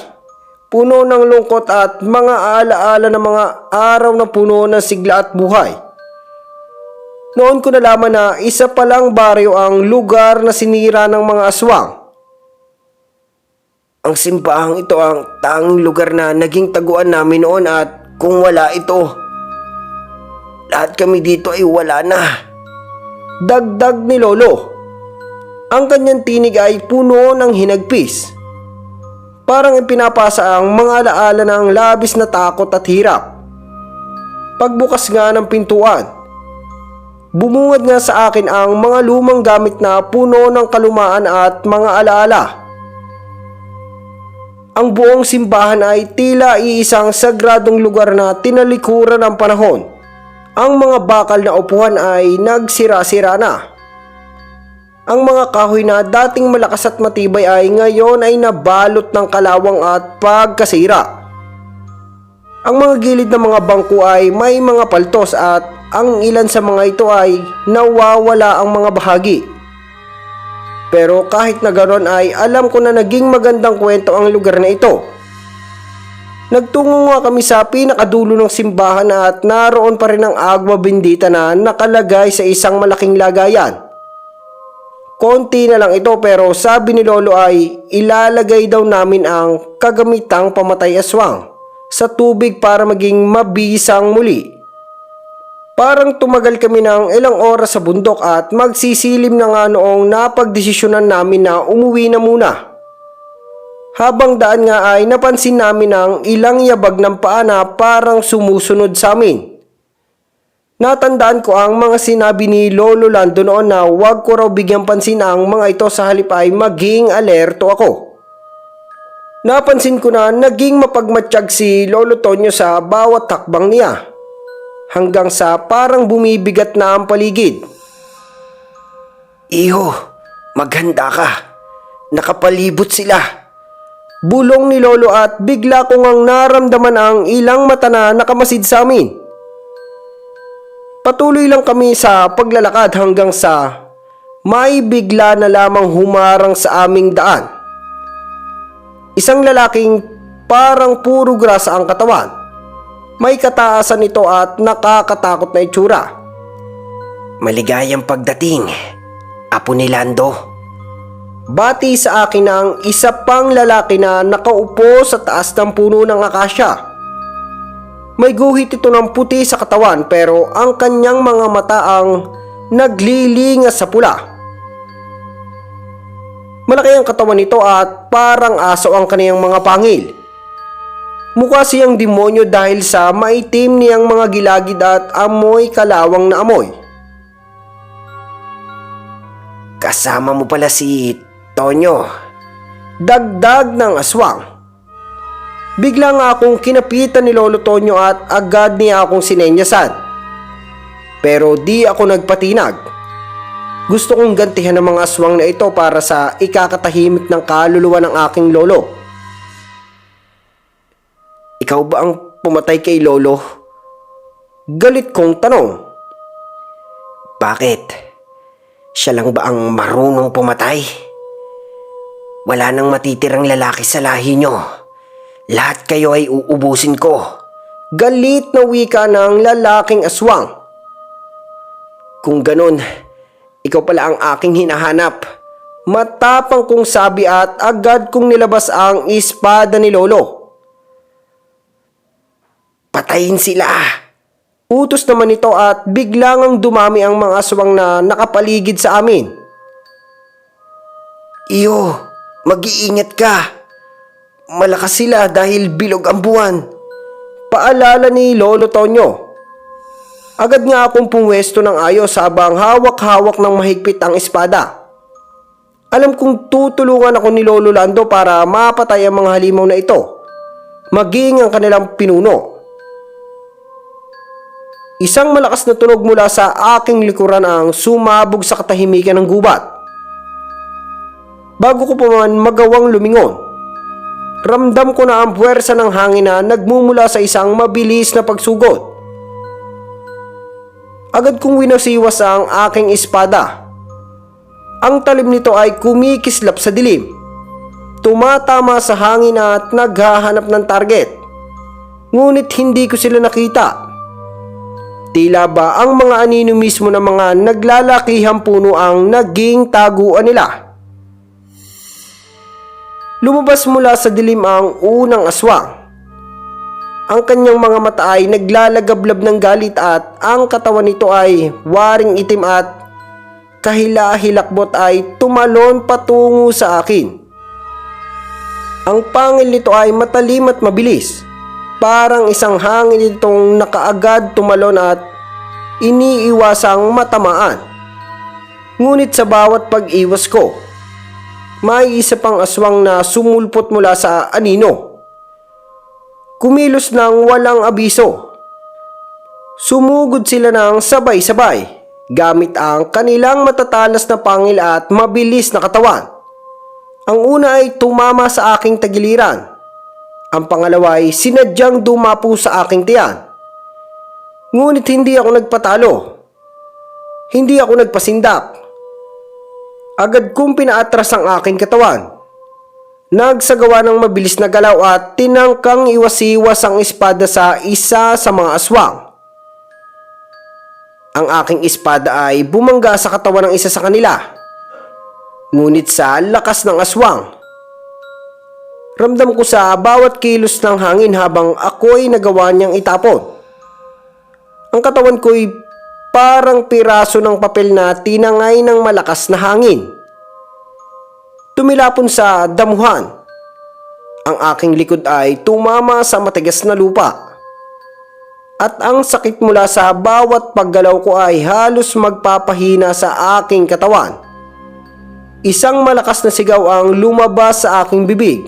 puno ng lungkot at mga alaala ng mga araw na puno ng sigla at buhay. Noon ko nalaman na isa palang baryo ang lugar na sinira ng mga aswang. Ang simbahang ito ang tanging lugar na naging taguan namin noon at kung wala ito, lahat kami dito ay wala na. Dagdag ni Lolo. Ang kanyang tinig ay puno ng hinagpis. Parang ipinapasa ang mga alaala ng labis na takot at hirap. Pagbukas nga ng pintuan, bumungad nga sa akin ang mga lumang gamit na puno ng kalumaan at mga alaala. Ang buong simbahan ay tila iisang sagradong lugar na tinalikuran ng panahon. Ang mga bakal na upuan ay nagsira-sira na. Ang mga kahoy na dating malakas at matibay ay ngayon ay nabalot ng kalawang at pagkasira. Ang mga gilid ng mga bangko ay may mga paltos at ang ilan sa mga ito ay nawawala ang mga bahagi. Pero kahit na ganoon ay alam ko na naging magandang kwento ang lugar na ito. Nagtungo nga kami sa pinakadulo ng simbahan at naroon pa rin ang agwa bendita na nakalagay sa isang malaking lagayan. Konti na lang ito pero sabi ni Lolo ay ilalagay daw namin ang kagamitang pamatay aswang sa tubig para maging mabisang muli. Parang tumagal kami ng ilang oras sa bundok at magsisilim na nga noong napagdesisyonan namin na umuwi na muna. Habang daan nga ay napansin namin ang ilang yabag ng paa na parang sumusunod sa amin. Natandaan ko ang mga sinabi ni Lolo Lando noon na huwag ko raw bigyang pansin ang mga ito sa halip ay maging alerto ako. Napansin ko na naging mapagmatsyag si Lolo Tonyo sa bawat takbang niya, hanggang sa parang bumibigat na ang paligid. Iho, maghanda ka. Nakapalibot sila. Bulong ni Lolo at bigla ko ngang naramdaman ang ilang mata na nakamasid sa amin. Patuloy lang kami sa paglalakad hanggang sa may bigla na lamang humarang sa aming daan. Isang lalaking parang puro grasa ang katawan. May kataasan ito at nakakatakot na itsura. Maligayang pagdating, Apo ni Lando. Bati sa akin ang isa pang lalaki na nakaupo sa taas ng puno ng akasya. May guhit ito ng puti sa katawan pero ang kanyang mga mata ang naglilingas sa pula. Malaki ang katawan nito at parang aso ang kaniyang mga pangil. Mukha siyang demonyo dahil sa maitim niyang mga gilagid at amoy kalawang na amoy. Kasama mo pala si Tonyo. Dagdag ng aswang. Bigla nga akong kinapitan ni Lolo Tonyo at agad niya akong sinenyasan. Pero di ako nagpatinag. Gusto kong gantihan ng mga aswang na ito para sa ikakatahimik ng kaluluwa ng aking lolo. Ikaw ba ang pumatay kay Lolo? Galit kong tanong. Bakit? Siya lang ba ang marunong pumatay? Wala nang matitirang lalaki sa lahi nyo. Lahat kayo ay uubusin ko. Galit na wika ng lalaking aswang. Kung ganun, ikaw pala ang aking hinahanap. Matapang kong sabi at agad kong nilabas ang espada ni Lolo. Patayin sila! Utos naman ito at biglang ang dumami ang mga aswang na nakapaligid sa amin. Iyo, mag-iingat ka. Malakas sila dahil bilog ang buwan. Paalala ni Lolo Tonyo. Agad nga akong pumwesto ng ayos habang hawak-hawak ng mahigpit ang espada. Alam kong tutulungan ako ni Lolo Lando para mapatay ang mga halimaw na ito, maging ang kanilang pinuno. Isang malakas na tunog mula sa aking likuran ang sumabog sa katahimikan ng gubat. Bago ko pa man magawang lumingon, ramdam ko na ang puwersa ng hangin na nagmumula sa isang mabilis na pagsugod. Agad kong winasiwas ang aking espada. Ang talim nito ay kumikislap sa dilim, tumatama sa hangin at naghahanap ng target. Ngunit hindi ko sila nakita. Tila ba ang mga anino mismo ng mga naglalakihang puno ang naging taguan nila. Lumabas mula sa dilim ang unang aswang. Ang kanyang mga mata ay naglalagablab ng galit at ang katawan nito ay waring itim at kahila-hilakbot ay tumalon patungo sa akin. Ang pangil nito ay matalim at mabilis. Parang isang hangin itong nakaagad tumalon at iniiwasang matamaan. Ngunit sa bawat pag-iwas ko, may isa pang aswang na sumulpot mula sa anino. Kumilos ng walang abiso. Sumugod sila ng sabay-sabay gamit ang kanilang matatalas na pangil at mabilis na katawan. Ang una ay tumama sa aking tagiliran. Ang pangalawa ay sinadyang dumapo sa aking tiyan. Ngunit hindi ako nagpatalo. Hindi ako nagpasindak. Agad kong pinaatras ang aking katawan. Nagsagawa ng mabilis na galaw at tinangkang iwas-iwas ang espada sa isa sa mga aswang. Ang aking espada ay bumangga sa katawan ng isa sa kanila. Ngunit sa lakas ng aswang, ramdam ko sa bawat kilos ng hangin habang ako'y nagawa niyang itapon. Ang katawan ko'y parang piraso ng papel na tinangay ng malakas na hangin. Tumilapon sa damuhan. Ang aking likod ay tumama sa matigas na lupa. At ang sakit mula sa bawat paggalaw ko ay halos magpapahina sa aking katawan. Isang malakas na sigaw ang lumabas sa aking bibig.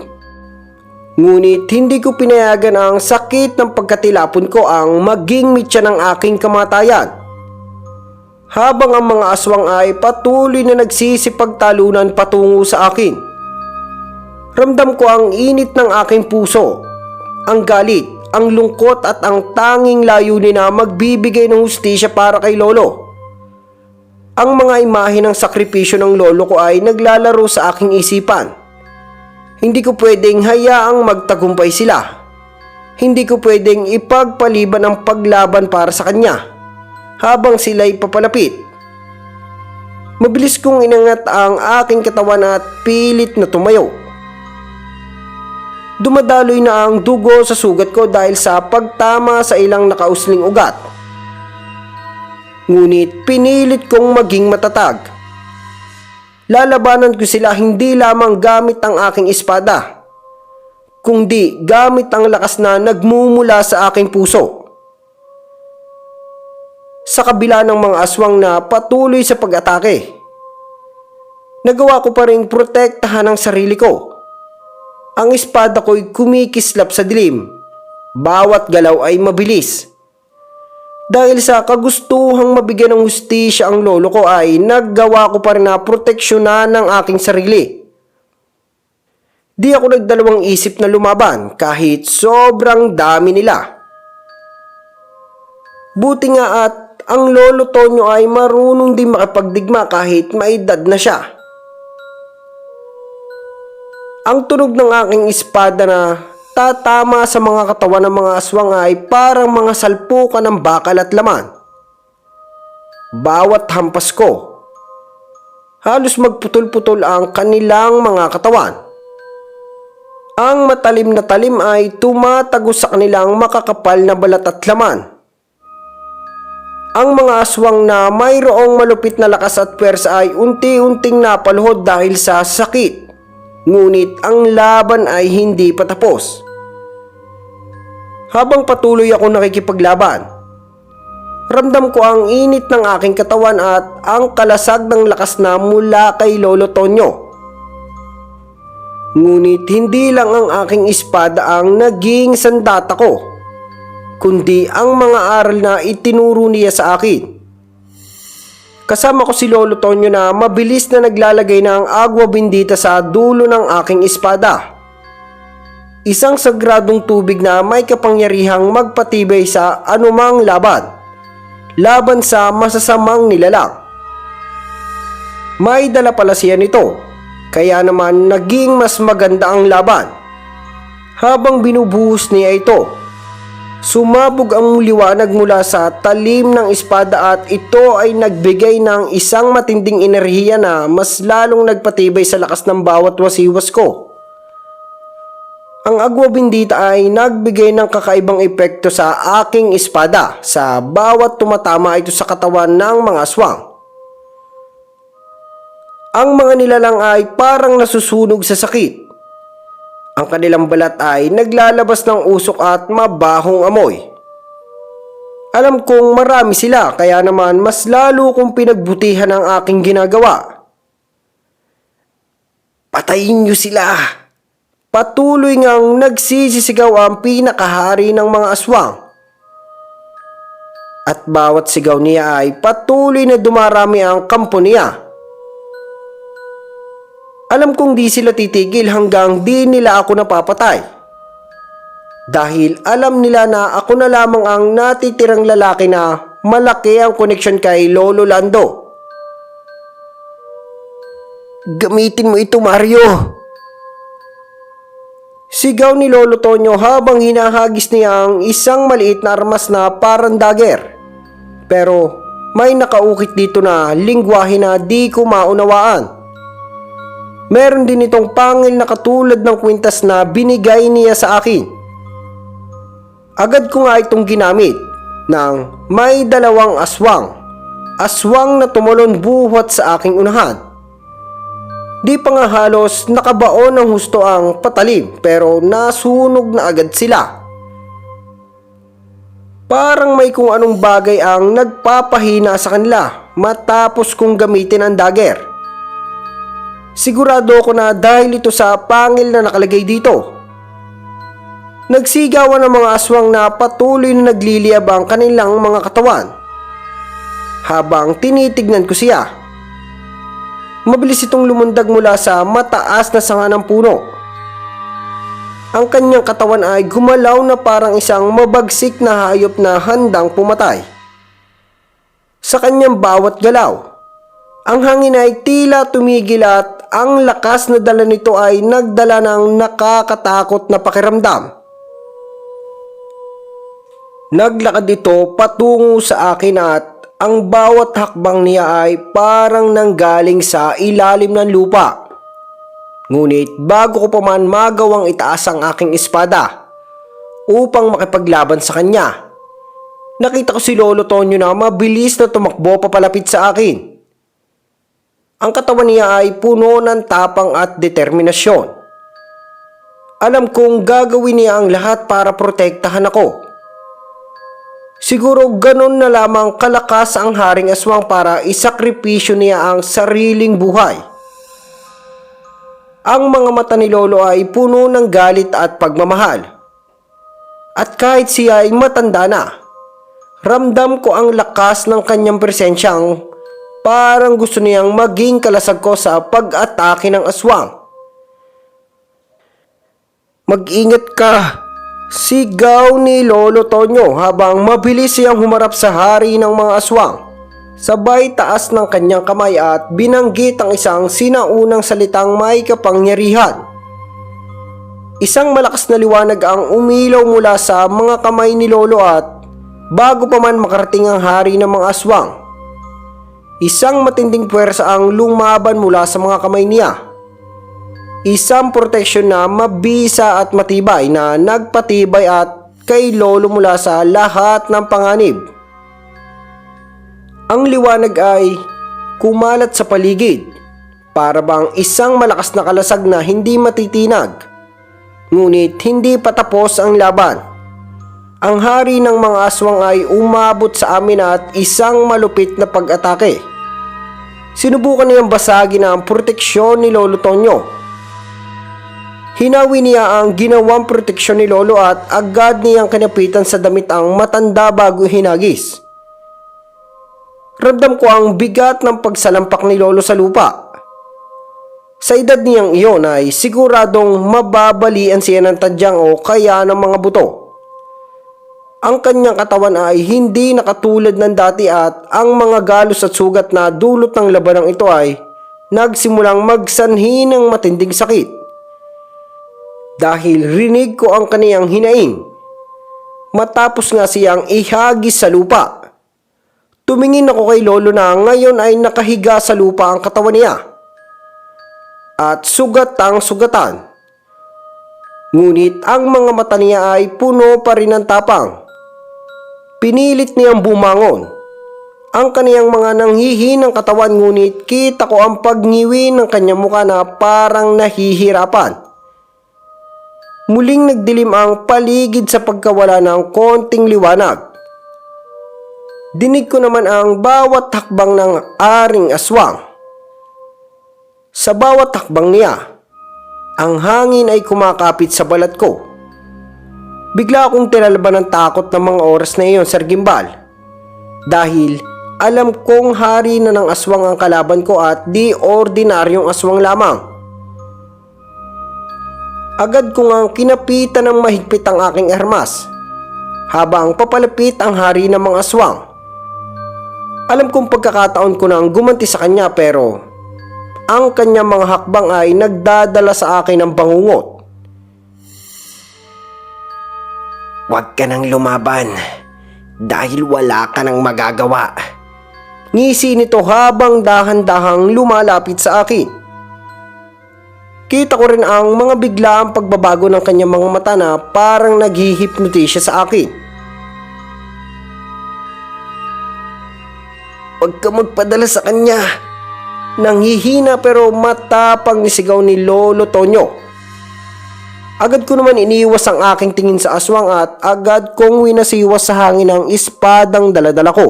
Ngunit hindi ko pinayagan ang sakit ng pagkatilapon ko ang maging mitya ng aking kamatayan. Habang ang mga aswang ay patuloy na nagsisipagtalunan patungo sa akin. Ramdam ko ang init ng aking puso, ang galit, ang lungkot at ang tanging layunin na magbibigay ng hustisya para kay Lolo. Ang mga imahe ng sakripisyo ng lolo ko ay naglalaro sa aking isipan. Hindi ko pwedeng hayaang magtagumpay sila. Hindi ko pwedeng ipagpaliban ang paglaban para sa kanya habang sila'y papalapit. Mabilis kong inangat ang aking katawan at pilit na tumayo. Dumadaloy na ang dugo sa sugat ko dahil sa pagtama sa ilang nakausling ugat. Ngunit pinilit kong maging matatag. Lalabanan ko sila hindi lamang gamit ang aking espada, kundi gamit ang lakas na nagmumula sa aking puso. Sa kabila ng mga aswang na patuloy sa pag-atake, nagawa ko pa rin protektahan ang sarili ko. Ang espada ko'y kumikislap sa dilim. Bawat galaw ay mabilis. Dahil sa kagustuhang mabigyan ng hustisya ang lolo ko ay naggawa ko pa rin na proteksyonan ng aking sarili. Di ako nagdalawang isip na lumaban kahit sobrang dami nila. Buti nga at ang lolo Tonyo ay marunong din makipagdigma kahit may edad na siya. Ang tunog ng aking espada na tatama sa mga katawan ng mga aswang ay parang mga salpukan ng bakal at laman. Bawat hampas ko, halos magputol-putol ang kanilang mga katawan. Ang matalim na talim ay tumatagos sa kanilang makakapal na balat at laman. Ang mga aswang na mayroong malupit na lakas at pwersa ay unti-unting napaluhod dahil sa sakit. Ngunit ang laban ay hindi pa tapos. Habang patuloy ako nakikipaglaban, ramdam ko ang init ng aking katawan at ang kalasag ng lakas na mula kay Lolo Tonyo. Ngunit hindi lang ang aking espada ang naging sandata ko, kundi ang mga aral na itinuro niya sa akin. Kasama ko si Lolo Tonyo na mabilis na naglalagay ng agwa bendita sa dulo ng aking espada. Isang sagradong tubig na may kapangyarihang magpatibay sa anumang laban. Laban sa masasamang nilalang. May dala pala siya nito, kaya naman naging mas maganda ang laban. Habang binubuhos niya ito, sumabog ang liwanag mula sa talim ng espada at ito ay nagbigay ng isang matinding enerhiya na mas lalong nagpatibay sa lakas ng bawat wasiwas ko. Ang agwa bendita ay nagbigay ng kakaibang epekto sa aking espada sa bawat tumatama ito sa katawan ng mga aswang. Ang mga nilalang ay parang nasusunog sa sakit. Ang kanilang balat ay naglalabas ng usok at mabahong amoy. Alam kong marami sila, kaya naman mas lalo kong pinagbutihan ang aking ginagawa. Patayin niyo sila! Patuloy ngang nagsisisigaw ang pinakahari ng mga aswang. At bawat sigaw niya ay patuloy na dumarami ang kampo niya. Alam kong di sila titigil hanggang di nila ako napapatay. Dahil alam nila na ako na lamang ang natitirang lalaki na malaki ang koneksyon kay Lolo Lando. Gamitin mo ito, Mario! Sigaw ni Lolo Tonyo habang hinahagis niya ang isang maliit na armas na parang dagger. Pero may nakaukit dito na lingwahe na di ko maunawaan. Meron din itong pangil na katulad ng kwintas na binigay niya sa akin. Agad ko nga itong ginamit nang may dalawang aswang. Aswang na tumalon buhat sa aking unahan. Di pa nga halos nakabaon ng husto ang patalim pero nasunog na agad sila. Parang may kung anong bagay ang nagpapahina sa kanila matapos kong gamitin ang dagger. Sigurado ako na dahil ito sa pangil na nakalagay dito. Nagsigawan ng mga aswang na patuloy na nagliliyab ang kanilang mga katawan. Habang tinitignan ko siya, mabilis itong lumundag mula sa mataas na sanga ng puno. Ang kanyang katawan ay gumalaw na parang isang mabagsik na hayop na handang pumatay. Sa kanyang bawat galaw, ang hangin ay tila tumigil at ang lakas na dala nito ay nagdala ng nakakatakot na pakiramdam. Naglakad ito patungo sa akin at ang bawat hakbang niya ay parang nanggaling sa ilalim ng lupa. Ngunit bago ko pa man magawang itaas ang aking espada upang makipaglaban sa kanya, nakita ko si Lolo Tonyo na mabilis na tumakbo papalapit sa akin. Ang katawan niya ay puno ng tapang at determinasyon. Alam kong gagawin niya ang lahat para protektahan ako. Siguro ganon na lamang kalakas ang haring aswang para isakripisyo niya ang sariling buhay. Ang mga mata ni Lolo ay puno ng galit at pagmamahal. At kahit siya ay matanda na, ramdam ko ang lakas ng kanyang presensyang parang gusto niyang maging kalasag ko sa pag-atake ng aswang. Mag-ingat ka! Sigaw ni Lolo Tonyo habang mabilis siyang humarap sa hari ng mga aswang. Sabay taas ng kanyang kamay at binanggit ang isang sinaunang salitang may kapangyarihan. Isang malakas na liwanag ang umilaw mula sa mga kamay ni Lolo at bago pa man makarating ang hari ng mga aswang, isang matinding puwersa ang lumaban mula sa mga kamay niya. Isang proteksyon na mabisa at matibay na nagpatibay at kay Lolo mula sa lahat ng panganib. Ang liwanag ay kumalat sa paligid para bang isang malakas na kalasag na hindi matitinag. Ngunit hindi pa tapos ang laban. Ang hari ng mga aswang ay umabot sa amin at isang malupit na pag-atake. Sinubukan niyang basagin ang proteksyon ni Lolo Tonyo. Hinawi niya ang ginawang proteksyon ni Lolo at agad niyang kinapitan sa damit ang matanda bago hinagis. Ramdam ko ang bigat ng pagsalampak ni Lolo sa lupa. Sa edad niyang iyon ay siguradong mababalian siya ng tadyang o kaya ng mga buto. Ang kanyang katawan ay hindi nakatulad ng dati at ang mga galos at sugat na dulot ng labanang ito ay nagsimulang magsanhi ng matinding sakit. Dahil rinig ko ang kaniyang hinaing. Matapos nga siyang ihagis sa lupa. Tumingin ako kay Lolo na ngayon ay nakahiga sa lupa ang katawan niya. At sugat ang sugatan. Ngunit ang mga mata niya ay puno pa rin ng tapang. Pinilit niyang bumangon. Ang kaniyang mga nanghihinang katawan ngunit kita ko ang pagngiwi ng kanyang mukha na parang nahihirapan. Muling nagdilim ang paligid sa pagkawala ng konting liwanag. Dinig ko naman ang bawat hakbang ng aring aswang. Sa bawat hakbang niya, ang hangin ay kumakapit sa balat ko. Bigla akong tinalaban ng takot ng mga oras na iyon, Sir Gimbal. Dahil alam kong hari na ng aswang ang kalaban ko at di ordinaryong aswang lamang. Agad ko ngang kinapitan ng mahigpit ang aking armas, habang papalapit ang hari ng mga aswang. Alam kong pagkakataon ko nang gumanti sa kanya pero ang kanyang mga hakbang ay nagdadala sa akin ng bangungot. "Huwag ka nang lumaban dahil wala ka nang magagawa." Ngisi nito habang dahan-dahang lumalapit sa akin. Kita ko rin ang mga biglaang pagbabago ng kanyang mga mata na parang naghihipnotisya sa akin. "Huwag ka magpadala sa kanya." Nanghihina pero matapang ni sigaw ni Lolo Tonyo. Agad ko naman iniwas ang aking tingin sa aswang at agad kong winasiwas sa hangin ang espadang daladala ko.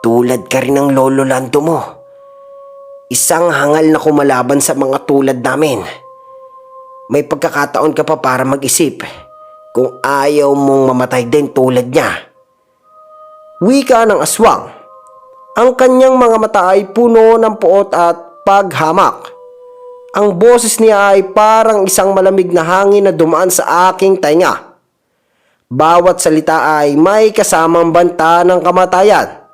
"Tulad ka rin ng Lolo Lando mo. Isang hangal na kumalaban sa mga tulad namin. May pagkakataon ka pa para mag-isip kung ayaw mong mamatay din tulad niya." Wika ng aswang. Ang kanyang mga mata ay puno ng puot at paghamak. Ang boses niya ay parang isang malamig na hangin na dumaan sa aking tainga. Bawat salita ay may kasamang banta ng kamatayan.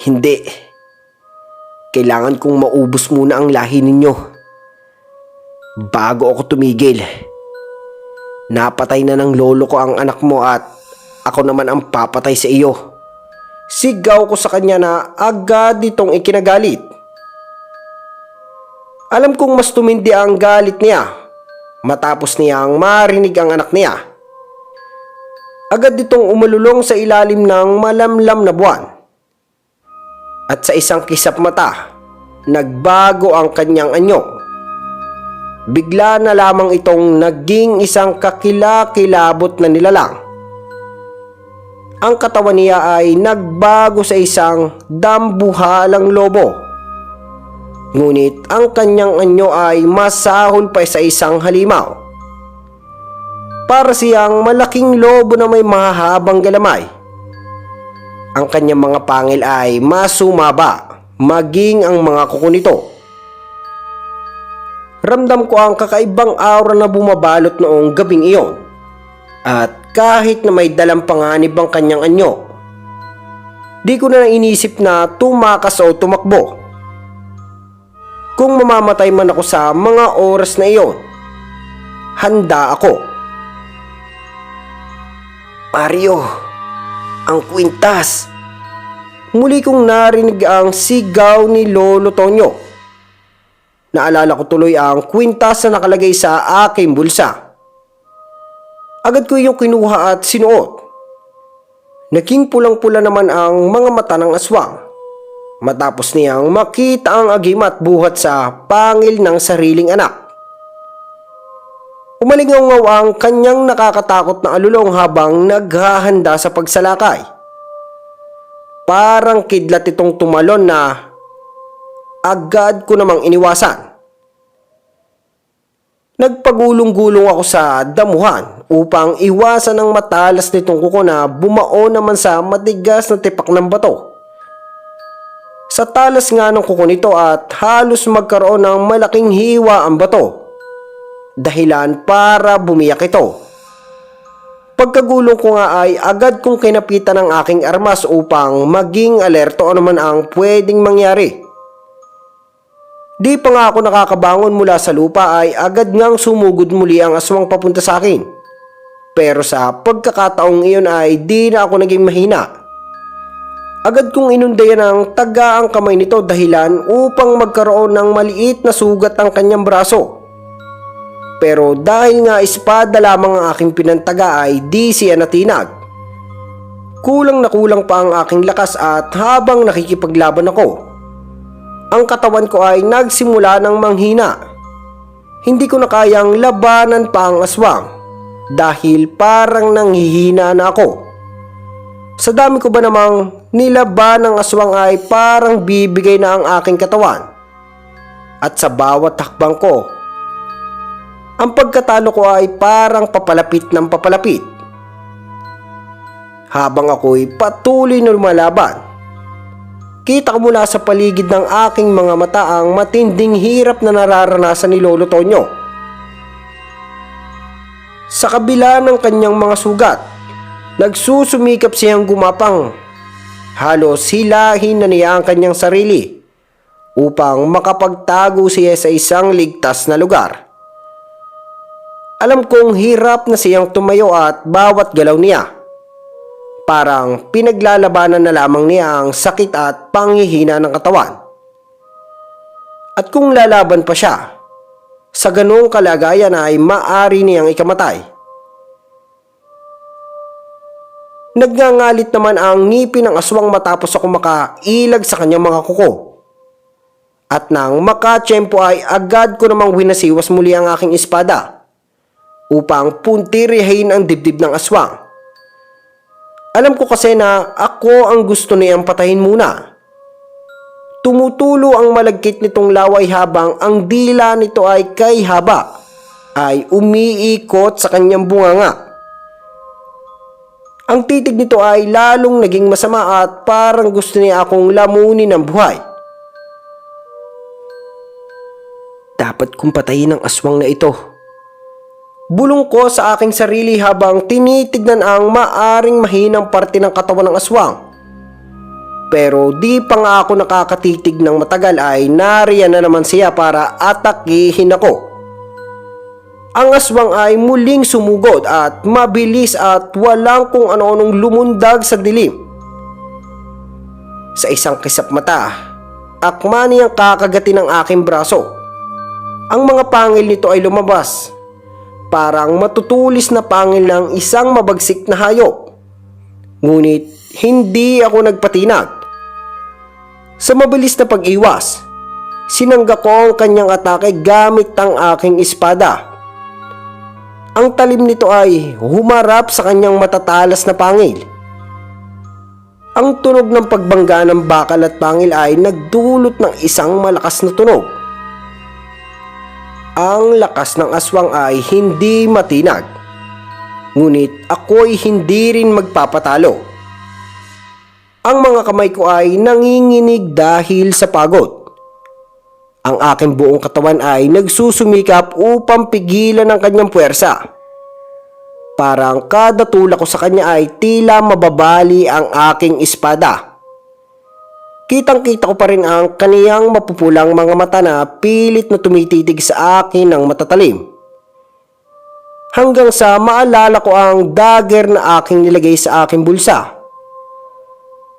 "Hindi. Kailangan kong maubos muna ang lahi ninyo bago ako tumigil. Napatay na ng lolo ko ang anak mo at ako naman ang papatay sa iyo." Sigaw ko sa kanya na agad itong ikinagalit. Alam kong mas tumindi ang galit niya matapos niyang marinig ang anak niya. Agad itong umalulong sa ilalim ng malamlam na buwan. At sa isang kisap mata, nagbago ang kanyang anyo. Bigla na lamang itong naging isang kakilakilabot na nilalang. Ang katawan niya ay nagbago sa isang dambuhalang lobo. Ngunit ang kanyang anyo ay masahol pa sa isang halimaw. Para siyang malaking lobo na may mahahabang galamay. Ang kanyang mga pangil ay masumaba, maging ang mga kuko nito. Ramdam ko ang kakaibang aura na bumabalot noong gabing iyon. At kahit na may dalang panganib ang kanyang anyo, di ko na inisip na tumakas o tumakbo. kung mamamatay man ako sa mga oras na iyon, handa ako. Mario, ang kwintas! Muli kong narinig ang sigaw ni Lolo Tonyo. Naalala ko tuloy ang kwintas na nakalagay sa aking bulsa. Agad ko yung kinuha at sinuot. Naging pulang-pula naman ang mga mata ng aswang matapos niyang makita ang agimat buhat sa pangil ng sariling anak. Umalingaw ang kanyang nakakatakot na alulong habang naghahanda sa pagsalakay. Parang kidlat itong tumalon na agad ko namang iniwasan. Nagpagulong-gulong ako sa damuhan upang iwasan ang matalas nitong kuko na bumao naman sa matigas na tipak ng bato. Sa talas nga ng kuko nito at halos magkaroon ng malaking hiwa ang bato, dahilan para bumiyak ito. Pagkagulong ko nga ay agad kong kinapitan ang aking armas upang maging alerto ano man ang pwedeng mangyari. Di pa nga ako nakakabangon mula sa lupa ay agad ngang sumugod muli ang aswang papunta sa akin. Pero sa pagkakataong iyon ay di na ako naging mahina. Agad kong inundayan ang taga ang kamay nito dahilan upang magkaroon ng maliit na sugat ang kanyang braso. Pero dahil nga espada lamang ang aking pinantaga ay di siya natinag. Kulang na kulang pa ang aking lakas at habang nakikipaglaban ako, ang katawan ko ay nagsimula ng manghina. Hindi ko na kayang labanan pa ang aswang dahil parang nanghihina na ako. Sa dami ko ba namang nilaban ng aswang ay parang bibigay na ang aking katawan. At sa bawat hakbang ko, ang pagkatalo ko ay parang papalapit ng papalapit. Habang ako'y patuloy na lumalaban, kita ko mula sa paligid ng aking mga mata ang matinding hirap na nararanasan ni Lolo Tonyo. Sa kabila ng kanyang mga sugat, nagsusumikap siyang gumapang. Halos hilahin na niya ang kanyang sarili upang makapagtago siya sa isang ligtas na lugar. Alam kong hirap na siyang tumayo at bawat galaw niya, parang pinaglalabanan na lamang niya ang sakit at panghihina ng katawan. At kung lalaban pa siya, sa ganong kalagayan ay maaari niyang ikamatay. Nagngangalit naman ang ngipin ng aswang matapos ako makailag sa kanyang mga kuko. At nang makatsyempo ay agad ko namang winasiwas muli ang aking espada upang puntirihin ang dibdib ng aswang. Alam ko kasi na ako ang gusto niyang patayin muna. Tumutulo ang malagkit nitong laway habang ang dila nito ay kay haba ay umiikot sa kanyang bunganga. Ang titig nito ay lalong naging masama at parang gusto niya akong lamunin ng buhay. Dapat kong patayin ang aswang na ito. Bulong ko sa aking sarili habang tinitignan ang maaring mahinang parte ng katawan ng aswang. Pero di pa nga ako nakakatitig ng matagal ay nariyan na naman siya para atakihin ako. Ang aswang ay muling sumugod at mabilis at walang kung ano-anong lumundag sa dilim. Sa isang kisap mata, akma niyang kakagatin ang aking braso. Ang mga pangil nito ay lumabas. Parang matutulis na pangil ng isang mabagsik na hayop. Ngunit hindi ako nagpatinag. Sa mabilis na pag-iwas, sinangga ko ang kanyang atake gamit ang aking espada. Ang talim nito ay humarap sa kanyang matatalas na pangil. Ang tunog ng pagbangga ng bakal at pangil ay nagdulot ng isang malakas na tunog. Ang lakas ng aswang ay hindi matinag, ngunit ako'y hindi rin magpapatalo. Ang mga kamay ko ay nanginginig dahil sa pagod. Ang aking buong katawan ay nagsusumikap upang pigilan ang kanyang puwersa. Parang kada tulak ko sa kanya ay tila mababali ang aking espada. Kitang-kita ko pa rin ang kaniyang mapupulang mga mata na pilit na tumititig sa akin ng matatalim. Hanggang sa maalala ko ang dagger na aking nilagay sa aking bulsa.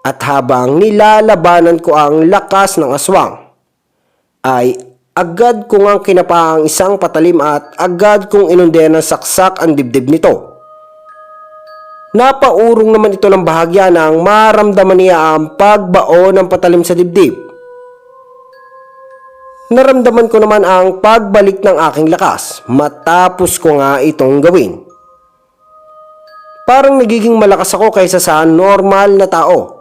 At habang nilalabanan ko ang lakas ng aswang, ay agad ko ngang kinapa ang isang patalim at agad kong inundayan ng saksak ang dibdib nito. Napaurong naman ito ng bahagya nang maramdaman niya ang pagbao ng patalim sa dibdib. Naramdaman ko naman ang pagbalik ng aking lakas matapos ko nga itong gawin. Parang nagiging malakas ako kaysa sa normal na tao.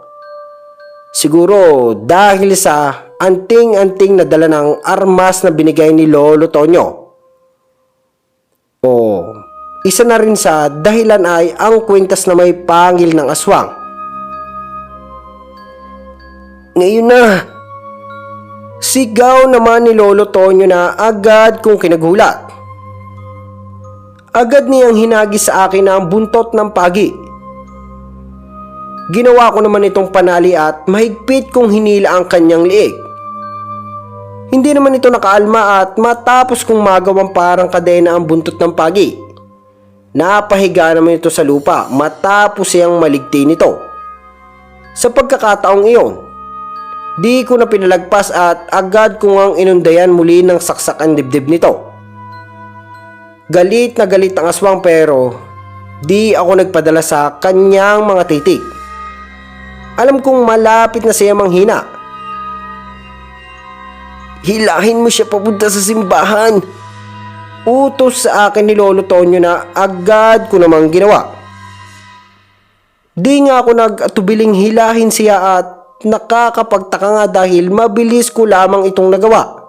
Siguro dahil sa anting-anting na dala ng armas na binigay ni Lolo Tonyo. O isa na rin sa dahilan ay ang kwintas na may pangil ng aswang. Ngayon na! Sigaw naman ni Lolo Tonyo na agad kong kinagulat. Agad niyang hinagis sa akin ang buntot ng pagi. Ginawa ko naman itong panali at mahigpit kong hinila ang kanyang liig. Hindi naman ito nakaalma at matapos kong magawang parang kadena ang buntot ng pagi. Napahiga naman ito sa lupa matapos siyang maligti nito. Sa pagkakataong iyon, di ko na pinalagpas at agad kong ang inundayan muli ng saksak ang dibdib nito. Galit na galit ang aswang pero di ako nagpadala sa kanyang mga titik. Alam kong malapit na siya manghina. Hilahin mo siya papunta sa simbahan. Utos sa akin ni Lolo Tonyo na agad ko namang ginawa. Di nga ako nag-atubiling hilahin siya at nakakapagtaka nga dahil mabilis ko lamang itong nagawa.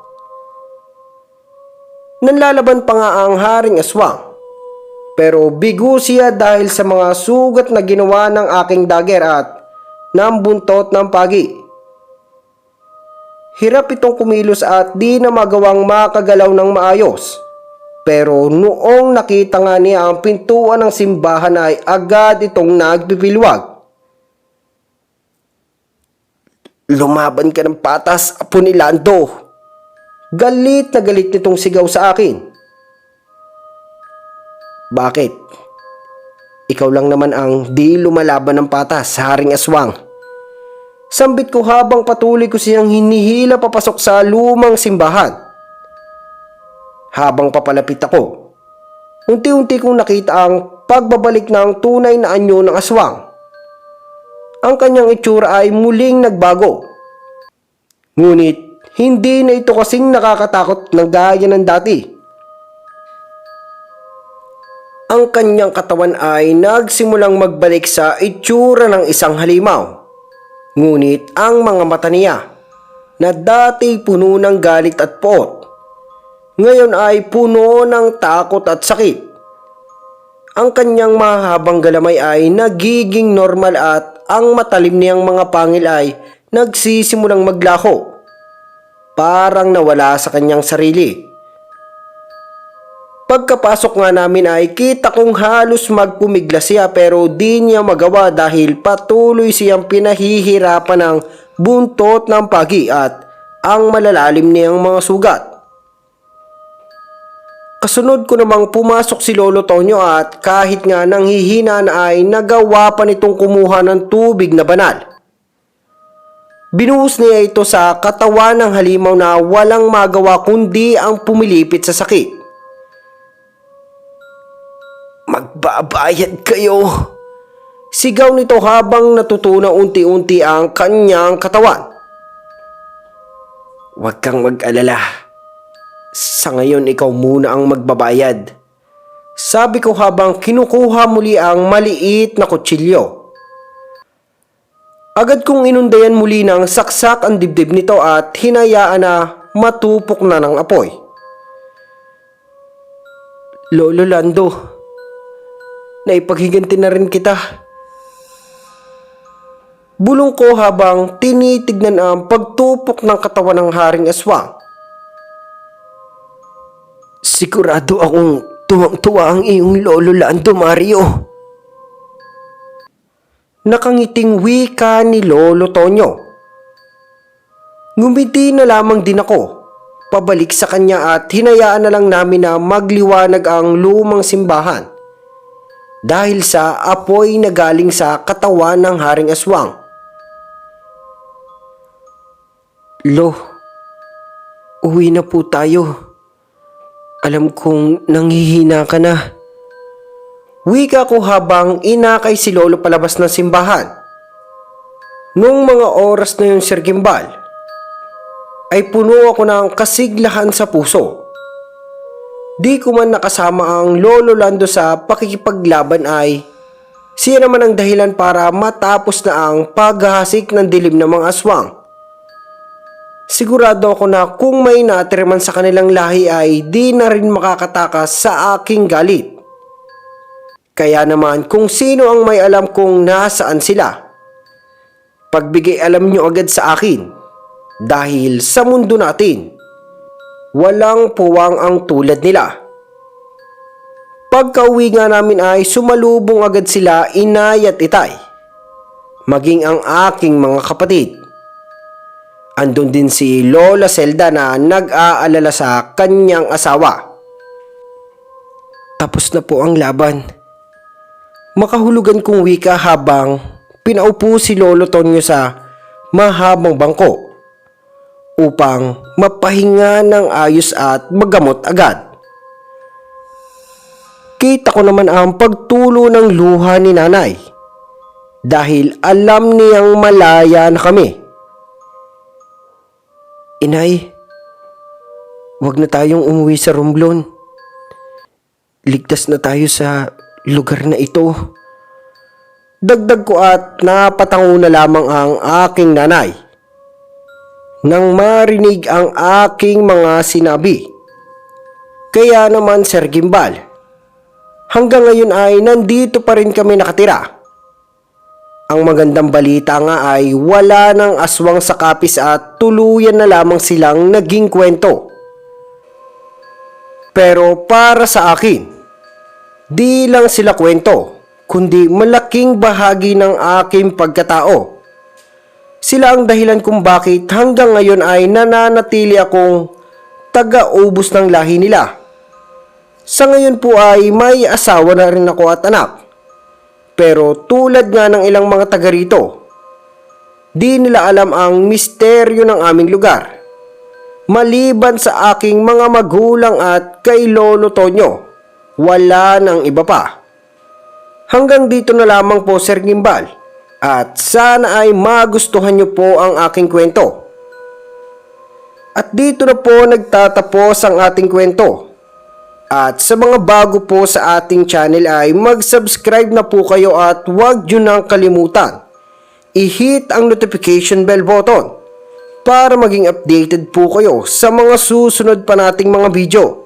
Nanlalaban pa nga ang haring aswang. Pero bigo siya dahil sa mga sugat na ginawa ng aking dagger at ng buntot ng pagi. Hirap itong kumilos at di na magawang makagalaw ng maayos. Pero noong nakita nga niya ang pintuan ng simbahan ay agad itong nagpipilwag. Lumaban ka ng patas, apo ni Lando. Galit na galit nitong sigaw sa akin. Bakit? Ikaw lang naman ang di lumalaban ng patas, haring aswang. Sambit ko habang patuloy ko siyang hinihila papasok sa lumang simbahan. Habang papalapit ako, unti-unti kong nakita ang pagbabalik ng tunay na anyo ng aswang. Ang kanyang itsura ay muling nagbago. Ngunit hindi na ito kasing nakakatakot ng gaya ng dati. Ang kanyang katawan ay nagsimulang magbalik sa itsura ng isang halimaw. Ngunit ang mga mata niya na dati puno ng galit at poot, ngayon ay puno ng takot at sakit. Ang kanyang mahabang galamay ay nagiging normal at ang matalim niyang mga pangil ay nagsisimulang maglaho. Parang nawala sa kanyang sarili. Pagkapasok nga namin ay kita kong halos magpumigla siya pero di niya magawa dahil patuloy siyang pinahihirapan ng buntot ng pagi at ang malalalim niyang mga sugat. Kasunod ko namang pumasok si Lolo Tonyo at kahit nga nanghihina na ay nagawa pa nitong kumuha ng tubig na banal. Binuhos niya ito sa katawan ng halimaw na walang magawa kundi ang pumilipit sa sakit. Magbabayad kayo! Sigaw nito habang natutunaw unti-unti ang kanyang katawan. Huwag kang mag-alala. Sa ngayon ikaw muna ang magbabayad. Sabi ko habang kinukuha muli ang maliit na kutsilyo. Agad kong inundayan muli ng saksak ang dibdib nito at hinayaan na matupok na ng apoy. Lolo Lando, naipaghiganti na rin kita. Bulong ko habang tinitignan ang pagtupok ng katawan ng haring aswang. Sigurado akong tuwang-tuwa ang iyong Lolo Lando, Mario. Nakangiting wika ni Lolo Tonyo. Ngumiti na lamang din ako, pabalik sa kanya at hinayaan na lang namin na magliwanag ang lumang simbahan. Dahil sa apoy na galing sa katawan ng Haring Aswang. Lo, uwi na po tayo. Alam kong nanghihina ka na. Wika ko habang inakay si Lolo palabas ng simbahan. Noong mga oras na yun, Sir Gimbal, ay puno ako ng kasiglahan sa puso. Di ko man nakasama ang Lolo Lando sa pakikipaglaban ay siya naman ang dahilan para matapos na ang paghahasik ng dilim ng mga aswang. Sigurado ako na kung may natira man sa kanilang lahi ay di na rin makakatakas sa aking galit. Kaya naman kung sino ang may alam kung nasaan sila, pagbigay alam nyo agad sa akin dahil sa mundo natin, walang puwang ang tulad nila. Pagka-uwi nga namin ay sumalubong agad sila inay at itay, maging ang aking mga kapatid. Andun din si Lola Zelda na nag-aalala sa kanyang asawa. Tapos na po ang laban. Makahulugan kong wika habang pinaupo si Lolo Tonyo sa mahabang bangko upang mapahinga ng ayos at magamot agad. Kita ko naman ang pagtulo ng luha ni nanay dahil alam niyang malaya na kami. Inay, wag na tayong umuwi sa Romblon. Ligtas na tayo sa lugar na ito. Dagdag ko at napatango na lamang ang aking nanay nang marinig ang aking mga sinabi. Kaya naman, Sir Gimbal, hanggang ngayon ay nandito pa rin kami nakatira. Ang magandang balita nga ay wala ng aswang sa kapis at tuluyan na lamang silang naging kwento. Pero para sa akin, di lang sila kwento, kundi malaking bahagi ng aking pagkatao. Sila ang dahilan kung bakit hanggang ngayon ay nananatili akong taga-ubos ng lahi nila. Sa ngayon po ay may asawa na rin ako at anak. Pero tulad nga ng ilang mga taga rito, di nila alam ang misteryo ng aming lugar. Maliban sa aking mga magulang at kay Lolo Tonyo, wala nang iba pa. Hanggang dito na lamang po, Sir Gimbal. At sana ay magustuhan nyo po ang aking kwento. At dito na po nagtatapos ang ating kwento. At sa mga bago po sa ating channel ay mag-subscribe na po kayo at huwag nyo nang kalimutan i-hit ang notification bell button para maging updated po kayo sa mga susunod pa nating mga video.